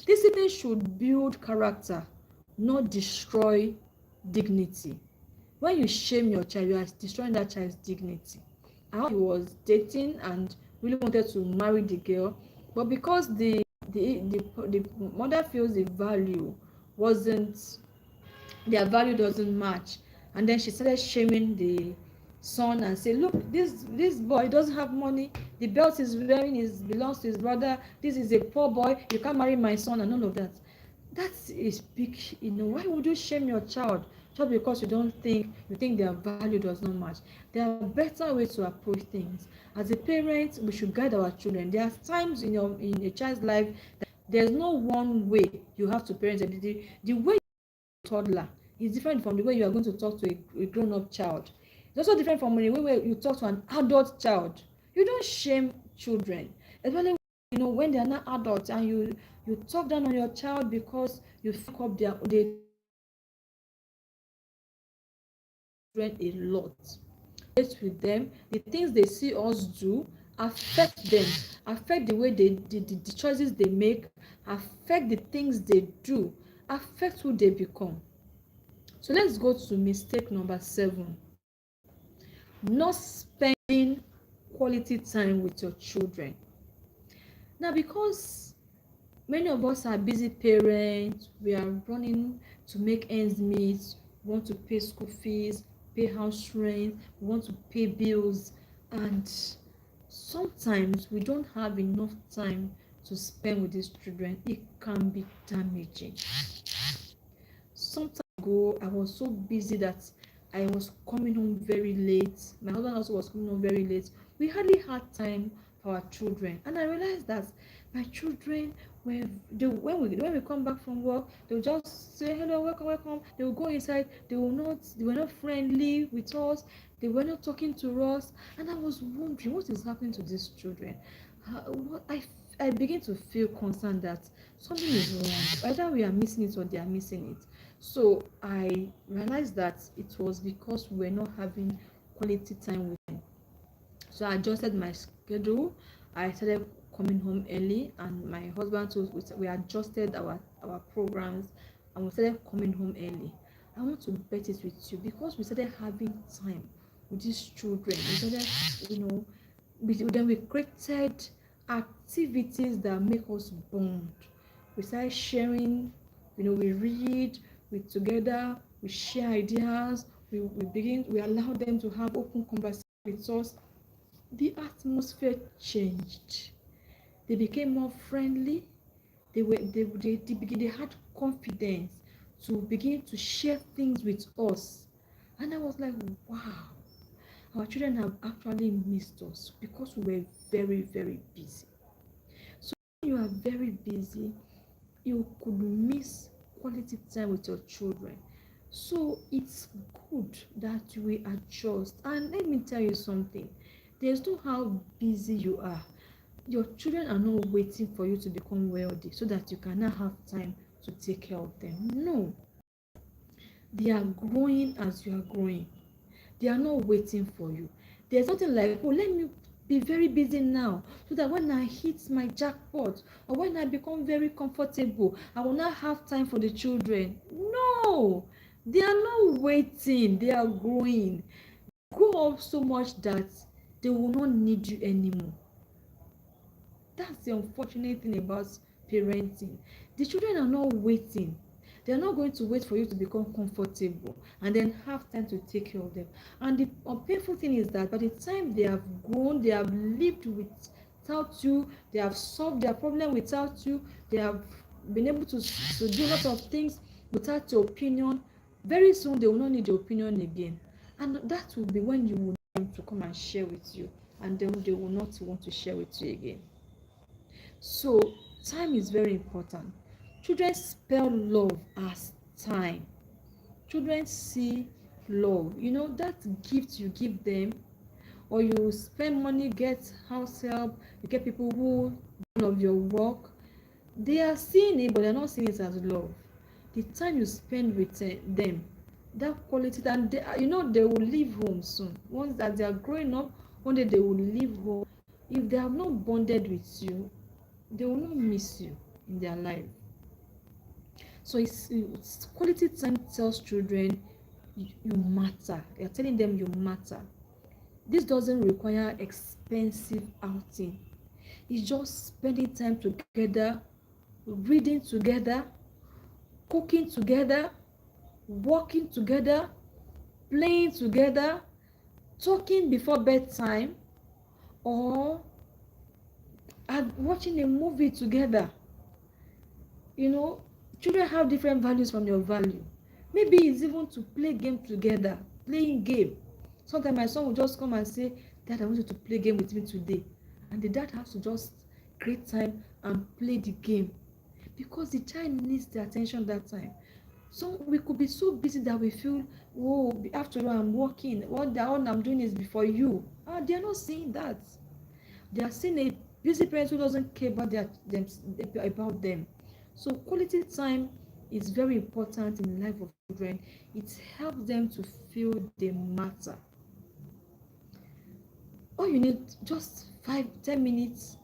A: Discipline should build character, not destroy dignity. When you shame your child, you are destroying that child's dignity. And he was dating and really wanted to marry the girl, but because the mother feels the value wasn't their value doesn't match, and then she started shaming the son and say, look, this boy doesn't have money, the belt he's wearing belongs to his brother, this is a poor boy, you can't marry my son, and all of that. That is big. Why would you shame your child just because you think their value does not match? There are better ways to approach things. As a parent, we should guide our children. There are times in a child's life that there's no one way you have to parent them. The way toddler is different from the way you are going to talk to a grown-up child. It's also different from the way you talk to an adult child. You don't shame children, especially when they are not adults, and you talk down on your child because you fuck up they a lot. It's with them. The things they see us do affect them, affect the way the choices they make, affect the things they do, affect who they become. So let's go to mistake number 7. Not spending quality time with your children. Now, because many of us are busy parents, we are running to make ends meet, we want to pay school fees, pay house rent, we want to pay bills, and sometimes we don't have enough time to spend with these children. It can be damaging. Sometimes ago, I was so busy that I was coming home very late. My husband also was coming home very late. We hardly had time for our children, and I realized that my children when we come back from work, they'll just say hello, welcome, welcome. They will go inside. They were not friendly with us. They were not talking to us, and I was wondering what is happening to these children. I begin to feel concerned that something is wrong. Either we are missing it or they are missing it. So I realized that it was because we were not having quality time with them. So I adjusted my schedule. I started coming home early, and my husband too. We adjusted our programs, and we started coming home early. I want to bet it with you because we started having time with these children. We started, then we created activities that make us bond. We started sharing, we read, we together, we share ideas, we allow them to have open conversation with us. The atmosphere changed. They became more friendly. They had confidence to begin to share things with us. And I was like, wow, our children have actually missed us because we were very, very busy. So when you are very busy, you could miss quality time with your children. So it's good that we adjust. And let me tell you something, there's no how busy you are, your children are not waiting for you to become wealthy so that you can now have time to take care of them. No, they are growing as you are growing. They are not waiting for you. There's nothing like, oh, let me be very busy now so that when I hit my jackpot or when I become very comfortable, I will not have time for the children. No, they are not waiting. They are growing. Grow up so much that they will not need you anymore. That's the unfortunate thing about parenting. The children are not waiting. They are not going to wait for you to become comfortable and then have time to take care of them. And the painful thing is that by the time they have grown, they have lived without you, they have solved their problem without you, they have been able to do a lot of things without your opinion. Very soon they will not need your opinion again. And that will be when you will need them to come and share with you, and then they will not want to share with you again. So time is very important. Children spell love as time. Children see love. You know, that gift you give them, or you spend money, get house help, you get people who do of your work. They are seeing it, but they're not seeing it as love. The time you spend with them, that quality, and they, you know, they will leave home soon. Once that they are growing up, one day they will leave home. If they have not bonded with you, they will not miss you in their life. So it's quality time tells children you matter. You're telling them you matter. This doesn't require expensive outing. It's just spending time together, reading together, cooking together, walking together, playing together, talking before bedtime, or watching a movie together. You know, children have different values from your value. Maybe it's even to play game together, playing game. Sometimes my son will just come and say, Dad, I want you to play game with me today. And the dad has to just create time and play the game, because the child needs the attention that time. So we could be so busy that we feel, oh, after all, I'm working, all I'm doing is before you. They are not seeing that. They are seeing a busy parent who doesn't care about them. So quality time is very important in the life of children. It helps them to feel they matter. All you need, just 5, 10 minutes,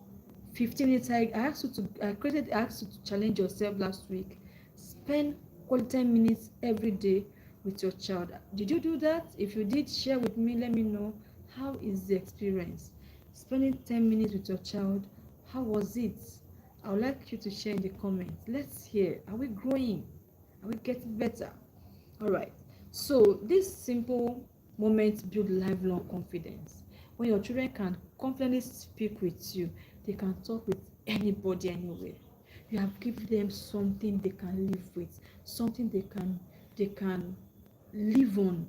A: 15 minutes. I asked you to challenge yourself last week. Spend quality 10 minutes every day with your child. Did you do that? If you did, share with me. Let me know, how is the experience spending 10 minutes with your child. How was it? I would like you to share in the comments. Let's hear, are we growing? Are we getting better? All right, so these simple moments build lifelong confidence. When your children can confidently speak with you, they can talk with anybody anywhere. You have given them something they can live with, something they can live on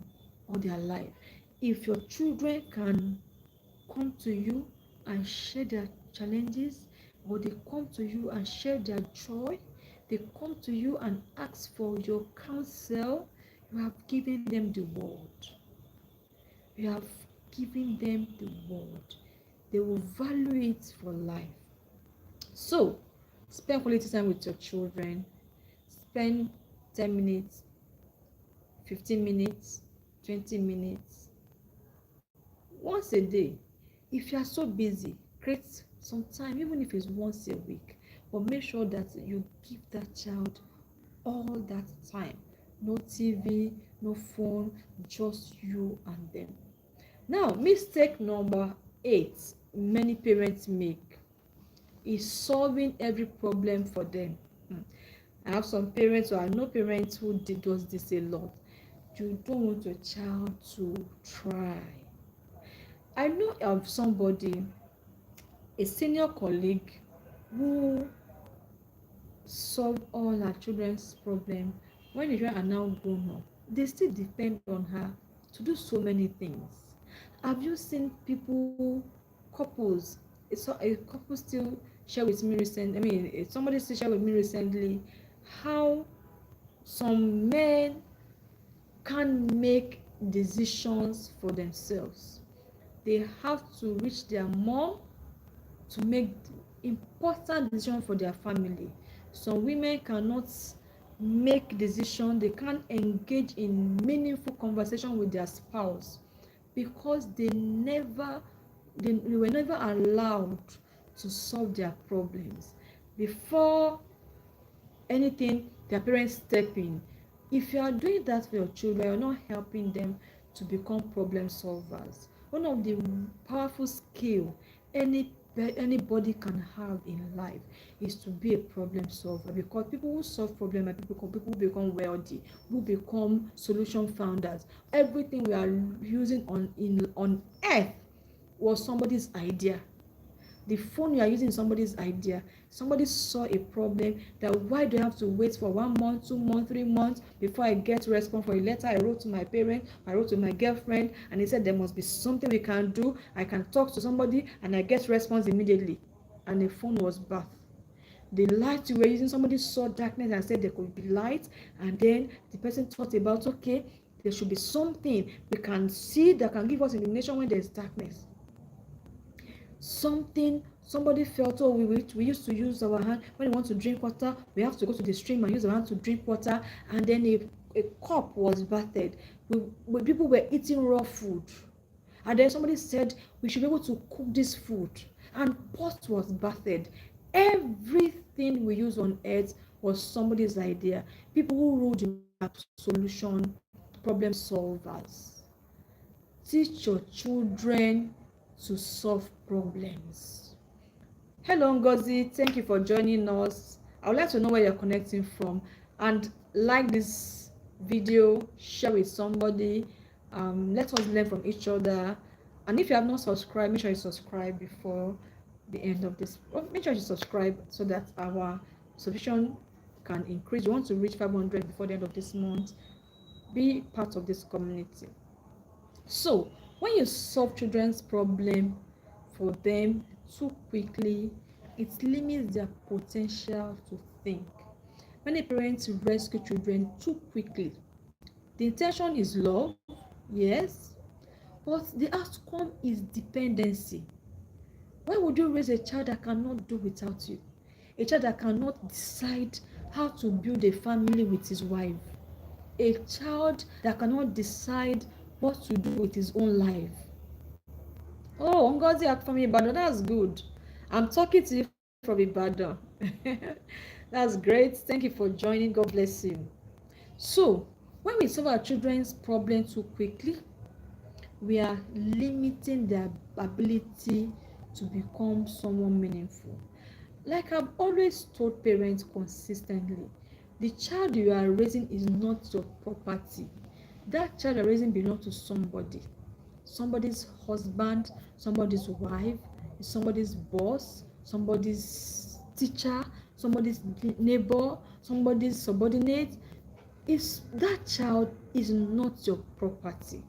A: all their life. If your children can come to you and share their challenges, or they come to you and share their joy, they come to you and ask for your counsel, you have given them the world. You have given them the world. They will value it for life. So spend quality time with your children. Spend 10 minutes, 15 minutes, 20 minutes once a day. If you are so busy, create some time, even if it's once a week, but make sure that you give that child all that time. No TV, no phone, just you and them. Now, mistake number 8 many parents make is solving every problem for them. I have some parents, or I know parents who does this a lot. You don't want your child to try. I know of somebody, a senior colleague, who solved all her children's problem. When the children are now grown up, they still depend on her to do so many things. Have you seen people, couples, a couple still shared with me recently. I mean, somebody shared with me recently how some men can't make decisions for themselves. They have to reach their mom to make important decisions for their family. Some women cannot make decisions, they can't engage in meaningful conversation with their spouse because they were never allowed to solve their problems. Before anything, their parents step in. If you are doing that for your children, you're not helping them to become problem solvers. One of the powerful skill anybody can have in life is to be a problem solver, because people who solve problems and people who become wealthy, who become solution founders. Everything we are using on earth was somebody's idea. The phone you are using is somebody's idea. Somebody saw a problem, that why do I have to wait for 1 month, 2 months, 3 months before I get response for a letter I wrote to my parents, I wrote to my girlfriend, and they said there must be something we can do. I can talk to somebody and I get response immediately. And the phone was birthed. The light you were using, somebody saw darkness and said there could be light, and then the person thought about, okay, there should be something we can see that can give us illumination when there's darkness. Somebody felt, oh, we used to use our hand when we want to drink water. We have to go to the stream and use our hand to drink water. And then a cup was battered. People were eating raw food, and then somebody said we should be able to cook this food, and pot was battered. Everything we use on earth was somebody's idea. People who ruled the solution problem solvers. Teach your children to solve problems. Hello Ngozi, thank you for joining us. I would like to know where you're connecting from, and like this video, share with somebody. Let us learn from each other. And if you have not subscribed, make sure you subscribe before the end of this. Make sure you subscribe so that our subscription can increase. You want to reach 500 before the end of this month. Be part of this community. So when you solve children's problem for them too quickly, it limits their potential to think. Many parents rescue children too quickly. The intention is love, yes, but the outcome is dependency. Why would you raise a child that cannot do without you? A child that cannot decide how to build a family with his wife? A child that cannot decide what to do with his own life? Oh, Ngozi from Ibadan, that's good. I'm talking to you from Ibadan. That's great. Thank you for joining. God bless you. So, when we solve our children's problem too quickly, we are limiting their ability to become someone meaningful. Like I've always told parents consistently, the child you are raising is not your property. That child you're raising belongs to somebody. Somebody's husband, somebody's wife, somebody's boss, somebody's teacher, somebody's neighbor, somebody's subordinate. Is that child is not your property.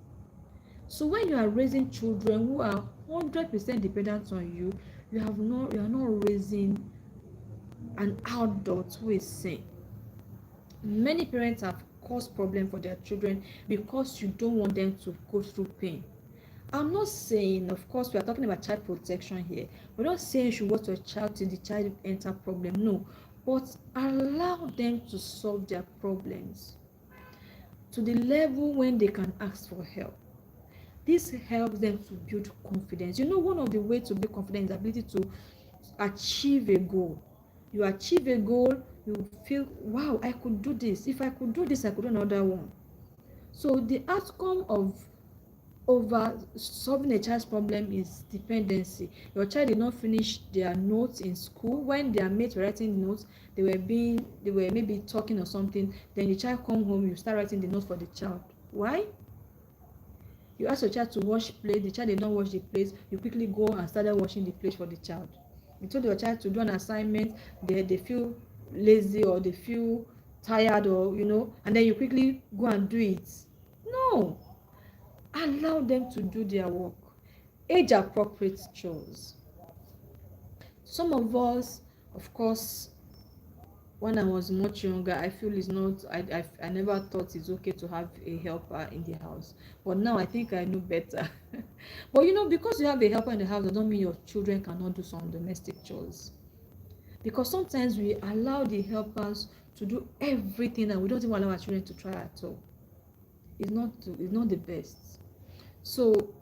A: So when you are raising children who are 100% dependent on you, you are not raising an adult who is sane. Many parents have caused problem for their children because you don't want them to go through pain. I'm not saying, of course, we are talking about child protection here. We're not saying you should watch your child till the child enter problem. No, but allow them to solve their problems to the level when they can ask for help. This helps them to build confidence. You know, one of the ways to build confidence is the ability to achieve a goal. You achieve a goal, you feel, wow, I could do this. If I could do this, I could do another one. So the outcome of over solving a child's problem is dependency. Your child did not finish their notes in school. When their mates were writing notes, they were maybe talking or something. Then the child come home, you start writing the notes for the child. Why? You ask your child to wash plate, the child did not wash the plate, you quickly go and started washing the plate for the child. You told your child to do an assignment, they feel lazy or they feel tired, or and then you quickly go and do it. No. Allow them to do their work. Age appropriate chores. Some of us, of course, when I was much younger, I feel it's not, I never thought it's okay to have a helper in the house. But now I think I know better. But because you have a helper in the house, that don't mean your children cannot do some domestic chores. Because sometimes we allow the helpers to do everything and we don't even allow our children to try at all. It's not the best. So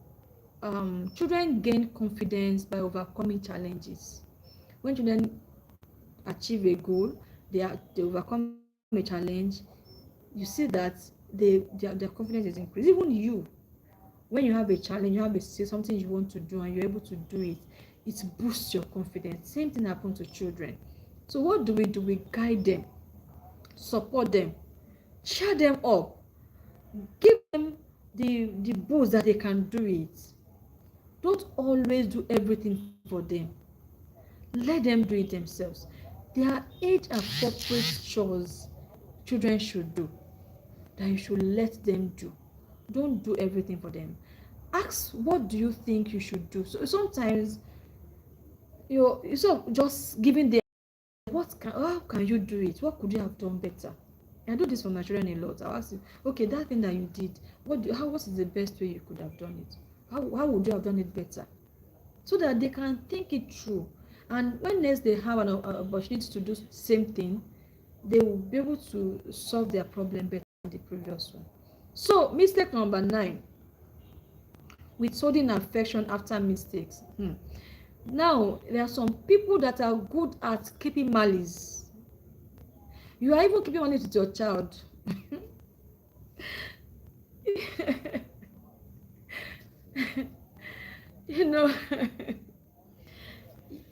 A: children gain confidence by overcoming challenges. When children achieve a goal, they overcome a challenge, you see that their confidence is increased. Even you, when you have a challenge, you have something you want to do and you're able to do it, it boosts your confidence. Same thing happens to children. So what do? We guide them, support them, cheer them up, give them the boost that they can do it. Don't always do everything for them. Let them do it themselves. There are age appropriate chores children should do that you should let them do. Don't do everything for them. Ask, what do you think you should do? So sometimes you're just giving them, how can you do it? What could you have done better? I do this for my children a lot. I ask you, okay, that thing that you did, what is the best way you could have done it? How would you have done it better? So that they can think it through. And when next they have an opportunity to do the same thing, they will be able to solve their problem better than the previous one. So mistake number 9, withholding affection after mistakes. Now, there are some people that are good at keeping malice. You are even keeping malice with your child. you know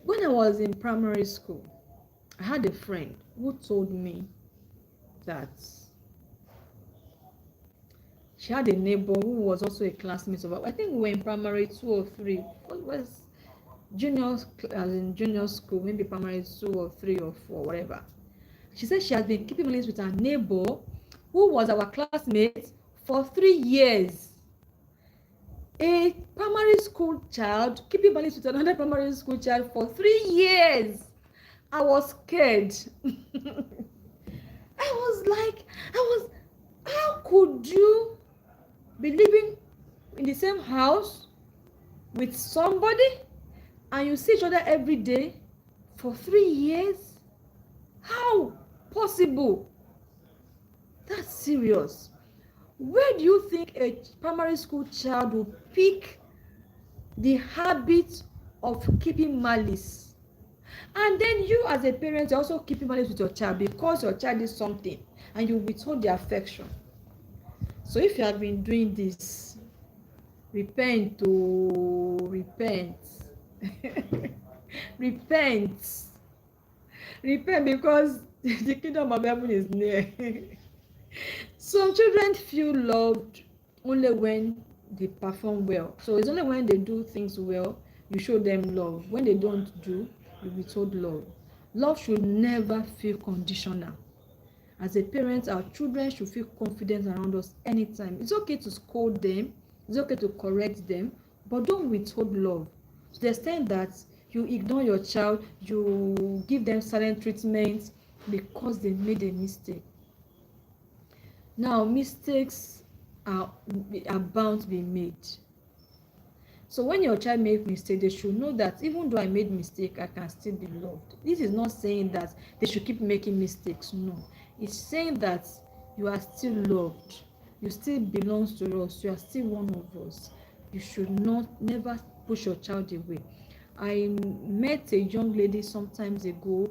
A: when I was in primary school, I had a friend who told me that she had a neighbor who was also a classmate of her. I think we were in primary 2 or 3. What was junior school, maybe primary 2 or 3 or 4, whatever. She said she has been keeping malice with her neighbor who was our classmate for 3 years. A primary school child keeping malice with another primary school child for 3 years. I was scared. How could you be living in the same house with somebody and you see each other every day for 3 years? How possible? That's serious. Where do you think a primary school child will pick the habit of keeping malice? And then you as a parent are also keeping malice with your child because your child did something and you withhold the affection. So if you have been doing this, repent. Repent because the kingdom of heaven is near. Some children feel loved only when they perform well. So it's only when they do things well you show them love. When they don't do, you withhold love. Love should never feel conditional. As a parent, our children should feel confident around us anytime. It's okay to scold them, it's okay to correct them, but don't withhold love to the extent that you ignore your child, you give them silent treatment because they made a mistake. Now, mistakes are bound to be made. So when your child makes mistake, they should know that even though I made mistake, I can still be loved. This is not saying that they should keep making mistakes. No, it's saying that you are still loved. You still belong to us. You are still one of us. You should never push your child away. I met a young lady sometimes ago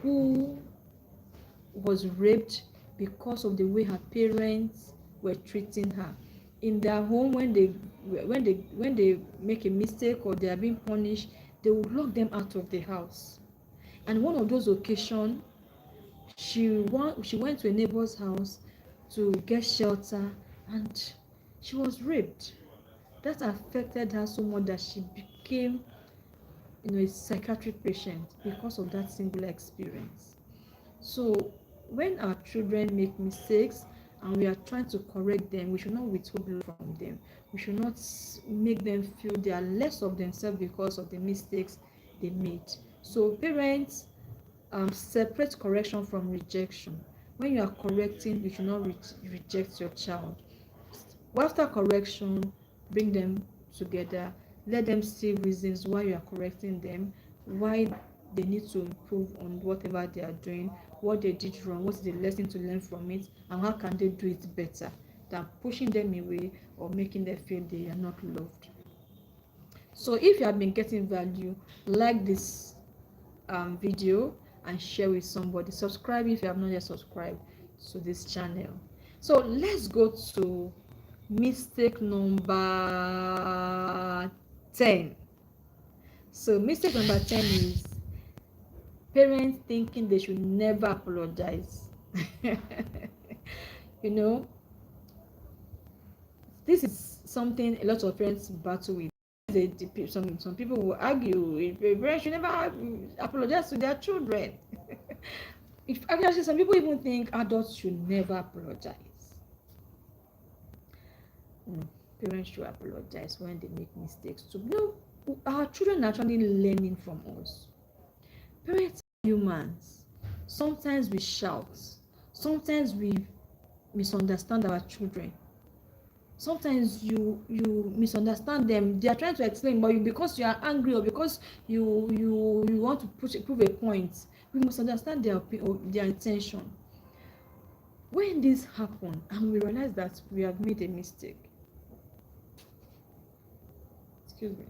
A: who was raped because of the way her parents were treating her. In their home, when they make a mistake or they are being punished, they will lock them out of the house. And one of those occasions, she went to a neighbor's house to get shelter and she was raped. That affected her so much that she became a psychiatric patient because of that singular experience. So when our children make mistakes and we are trying to correct them, we should not withhold love from them. We should not make them feel they are less of themselves because of the mistakes they made. So parents, separate correction from rejection. When you are correcting, you should not reject your child. After correction, bring them together, let them see reasons why you are correcting them, why they need to improve on whatever they are doing, what they did wrong, what is the lesson to learn from it, and how can they do it better, than pushing them away or making them feel they are not loved. So if you have been getting value, like this video and share with somebody. Subscribe if you have not yet subscribed to this channel. So let's go to mistake number 10. So mistake number 10 is parents thinking they should never apologize. You know, this is something a lot of parents battle with. Some people will argue if parents should never apologize to their children. If actually some people even think adults should never apologize. No, parents should apologize when they make mistakes too. No, our children are actually learning from us. Parents are humans. Sometimes we shout. Sometimes we misunderstand our children. Sometimes you misunderstand them. They are trying to explain, but because you are angry or because you want to prove a point, we misunderstand their intention. When this happen and we realize that we have made a mistake, excuse me,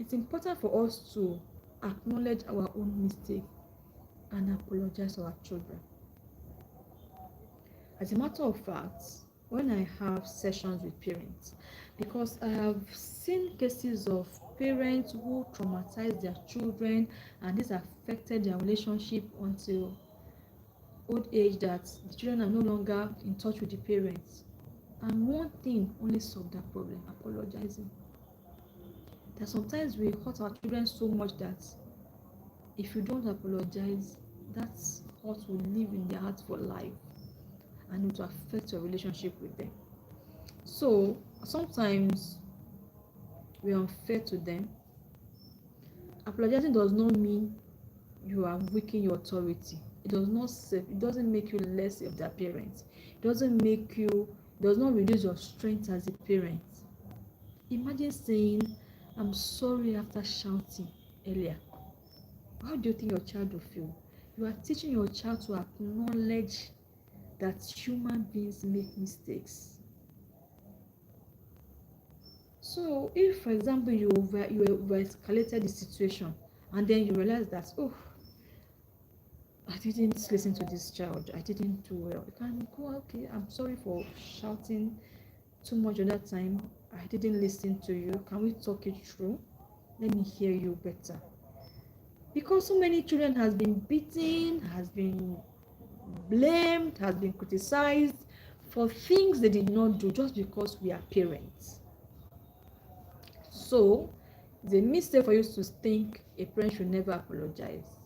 A: it's important for us to acknowledge our own mistake and apologize to our children. As a matter of fact, when I have sessions with parents, because I have seen cases of parents who traumatize their children and this affected their relationship until old age, that the children are no longer in touch with the parents. And one thing only solved that problem: apologizing. That sometimes we hurt our children so much that if you don't apologize, that hurt will live in their heart for life and it will affect your relationship with them. So sometimes we are unfair to them. Apologizing does not mean you are weakening your authority. It doesn't make you less of their parents. It does not reduce your strength as a parent. Imagine saying, "I'm sorry," after shouting earlier. How do you think your child will feel? You are teaching your child to acknowledge that human beings make mistakes. So if, for example, you over-escalated the situation and then you realize that, oh, I didn't listen to this child, I didn't do well, you can go, okay, I'm sorry for shouting too much at that time, I didn't listen to you, can we talk it through? Let me hear you better. Because so many children has been beaten, has been blamed, has been criticized for things they did not do just because we are parents. So it's a mistake for you to think a parent should never apologize.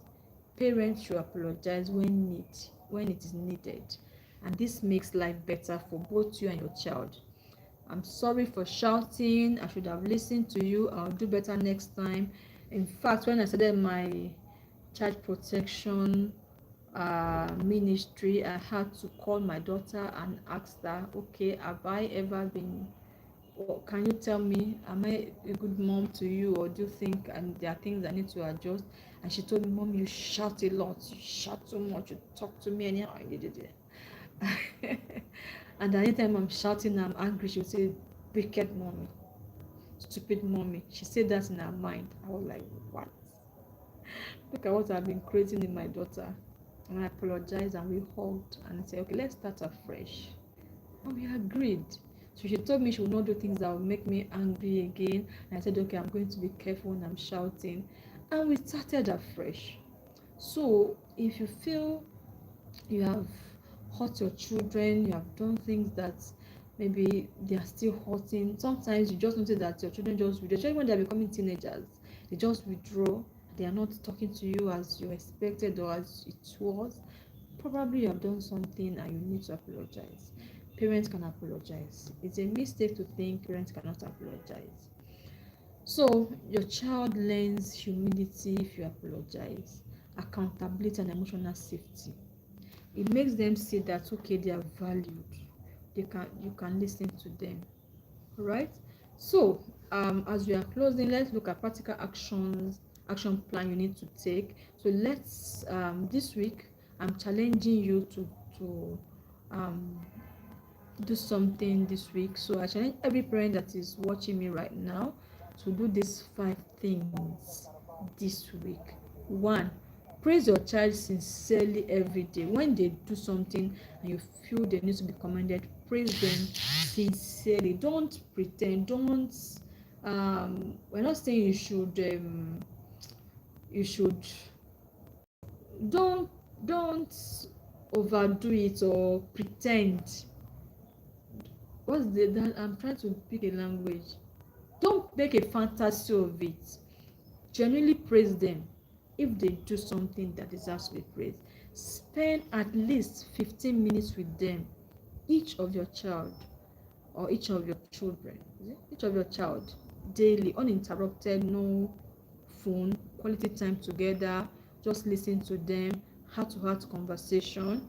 A: Parents should apologize when it is needed, and this makes life better for both you and your child. I'm sorry for shouting, I should have listened to you, I'll do better next time. In fact, when I started my child protection ministry, I had to call my daughter and ask her, okay, have I ever been, or can you tell me, am I a good mom to you, or do you think there are things I need to adjust? And she told me, "Mom, you shout a lot, you shout too much, you talk to me anyhow." And anytime I'm shouting, I'm angry, she would say, "Wicked mommy, stupid mommy." She said that in her mind. I was like, what? Look at what I've been creating in my daughter. And I apologized and we hugged and said, okay, let's start afresh. And we agreed. So she told me she would not do things that would make me angry again. And I said, okay, I'm going to be careful when I'm shouting. And we started afresh. So if you feel you have hurt your children, you have done things that maybe they are still hurting, sometimes you just notice that your children just withdraw. Especially when they are becoming teenagers, they just withdraw. They are not talking to you as you expected or as it was. Probably you have done something and you need to apologize. Parents can apologize. It's a mistake to think parents cannot apologize. So your child learns humility if you apologize, accountability and emotional safety. It makes them see that okay, they are valued. You can listen to them. Right. So as we are closing, let's look at practical action plan you need to take. So let's this week I'm challenging you to um do something this week. So I challenge every parent that is watching me right now to do these 5 things this week. One, praise your child sincerely every day. When they do something and you feel they need to be commended, praise them sincerely. Don't pretend. Don't we're not saying you should don't don't overdo it or pretend. What's the that I'm trying to pick a language. Don't make a fantasy of it. Genuinely praise them if they do something that deserves to be praised. Spend at least 15 minutes with them, each of your child or each of your children, each of your child daily, uninterrupted, no phone, quality time together, just listen to them, heart to heart conversation.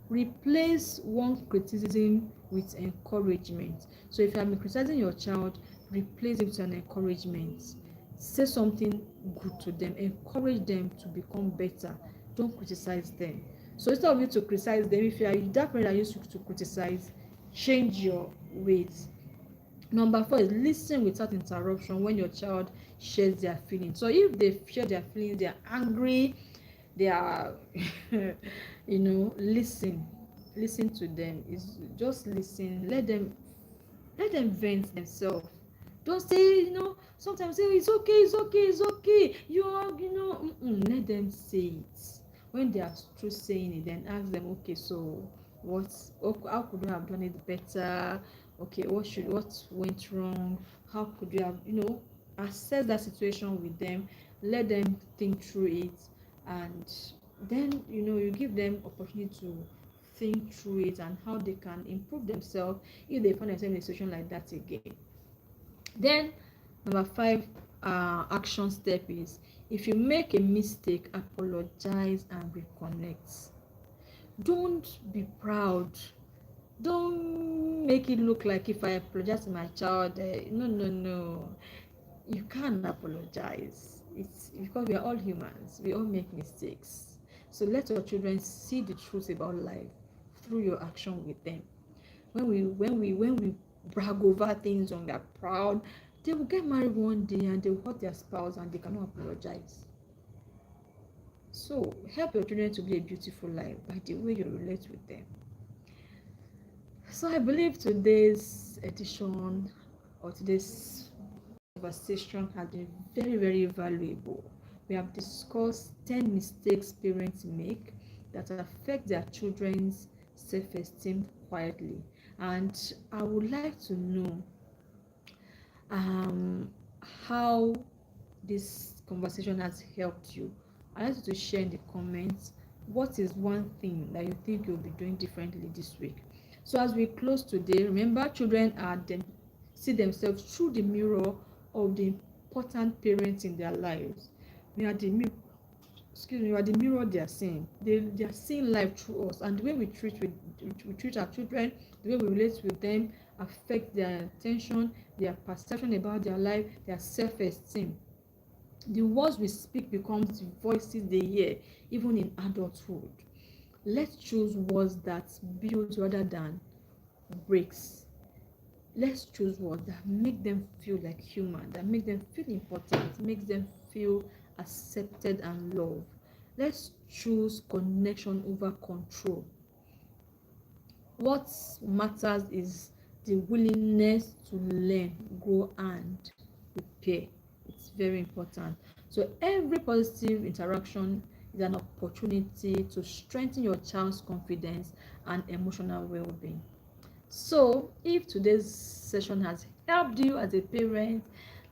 A: Replace one criticism with encouragement. So if you have been criticizing your child, replace it with an encouragement. Say something good to them, encourage them to become better. Don't criticize them. So instead of you to criticize them, if you are that parent that used to criticize, change your ways. Number 4 is listen without interruption when your child shares their feelings. So if they share their feelings, they are angry, they are listen to them. Is just listen, let them vent themselves. Don't say, sometimes say it's okay, let them say it. When they are through saying it, then ask them, okay, so how could you have done it better? Okay, what went wrong? How could you have, assess that situation with them, let them think through it, and then you give them opportunity to think through it and how they can improve themselves if they find themselves in a situation like that again. Then number 5 action step is, if you make a mistake, apologize and reconnect. Don't be proud. Don't make it look like if I apologize to my child, no, you can't apologize. It's because we are all humans, we all make mistakes. So let your children see the truth about life through your action with them. When we brag over things and we are proud, they will get married one day and they will hurt their spouse and they cannot apologize. So help your children to live a beautiful life by the way you relate with them. So I believe today's edition or today's conversation has been very, very valuable. We have discussed 10 mistakes parents make that affect their children's self-esteem quietly. And I would like to know how this conversation has helped you. I'd like you to share in the comments what is one thing that you think you'll be doing differently this week. So as we close today, remember, children see themselves through the mirror of the important parents in their lives. We are the mirror. We are the mirror they are seeing. They are seeing life through us, and the way we treat our children, the way we relate with them, affect their attention, their perception about their life, their self-esteem. The words we speak becomes the voices they hear, even in adulthood. Let's choose words that build rather than breaks. Let's choose words that make them feel like human, that make them feel important, makes them feel accepted and loved. Let's choose connection over control. What matters is the willingness to learn, grow, and repair. It's very important. So every positive interaction is an opportunity to strengthen your child's confidence and emotional well-being. So if today's session has helped you as a parent,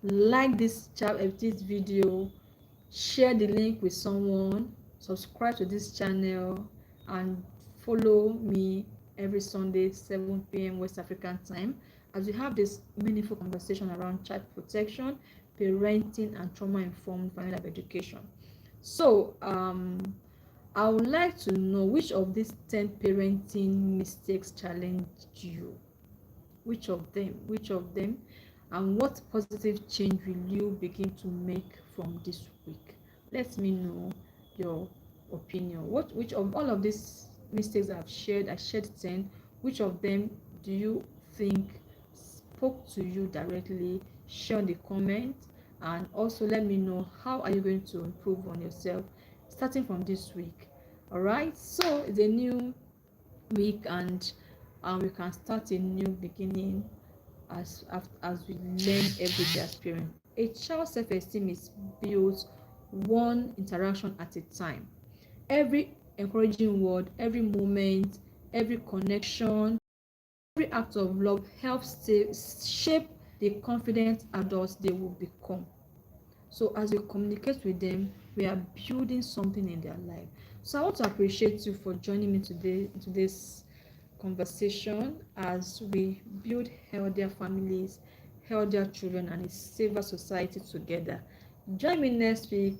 A: like this video, share the link with someone, subscribe to this channel, and follow me every Sunday 7 p.m. West African time as we have this meaningful conversation around child protection, parenting and trauma-informed family life education. So I would like to know which of these 10 parenting mistakes challenged you. Which of them, and what positive change will you begin to make from this week? Let me know your opinion. Which of all of these mistakes I shared 10, which of them do you think spoke to you directly? Share in the comment, and also let me know how are you going to improve on yourself starting from this week. All right, so it's a new week, and we can start a new beginning as we learn everyday experience. A child's self-esteem is built one interaction at a time. Every encouraging word, every moment, every connection, every act of love helps to shape the confident adults they will become. So as we communicate with them, we are building something in their life. So I want to appreciate you for joining me today in today's conversation as we build healthier families, healthier children, and a safer society together. Join me next week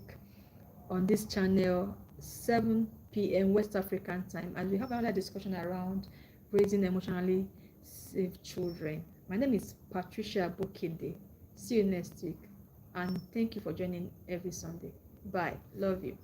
A: on this channel, 7 p.m. West African time, as we have another discussion around raising emotionally safe children. My name is Patricia Abokede. See you next week, and thank you for joining every Sunday. Bye. Love you.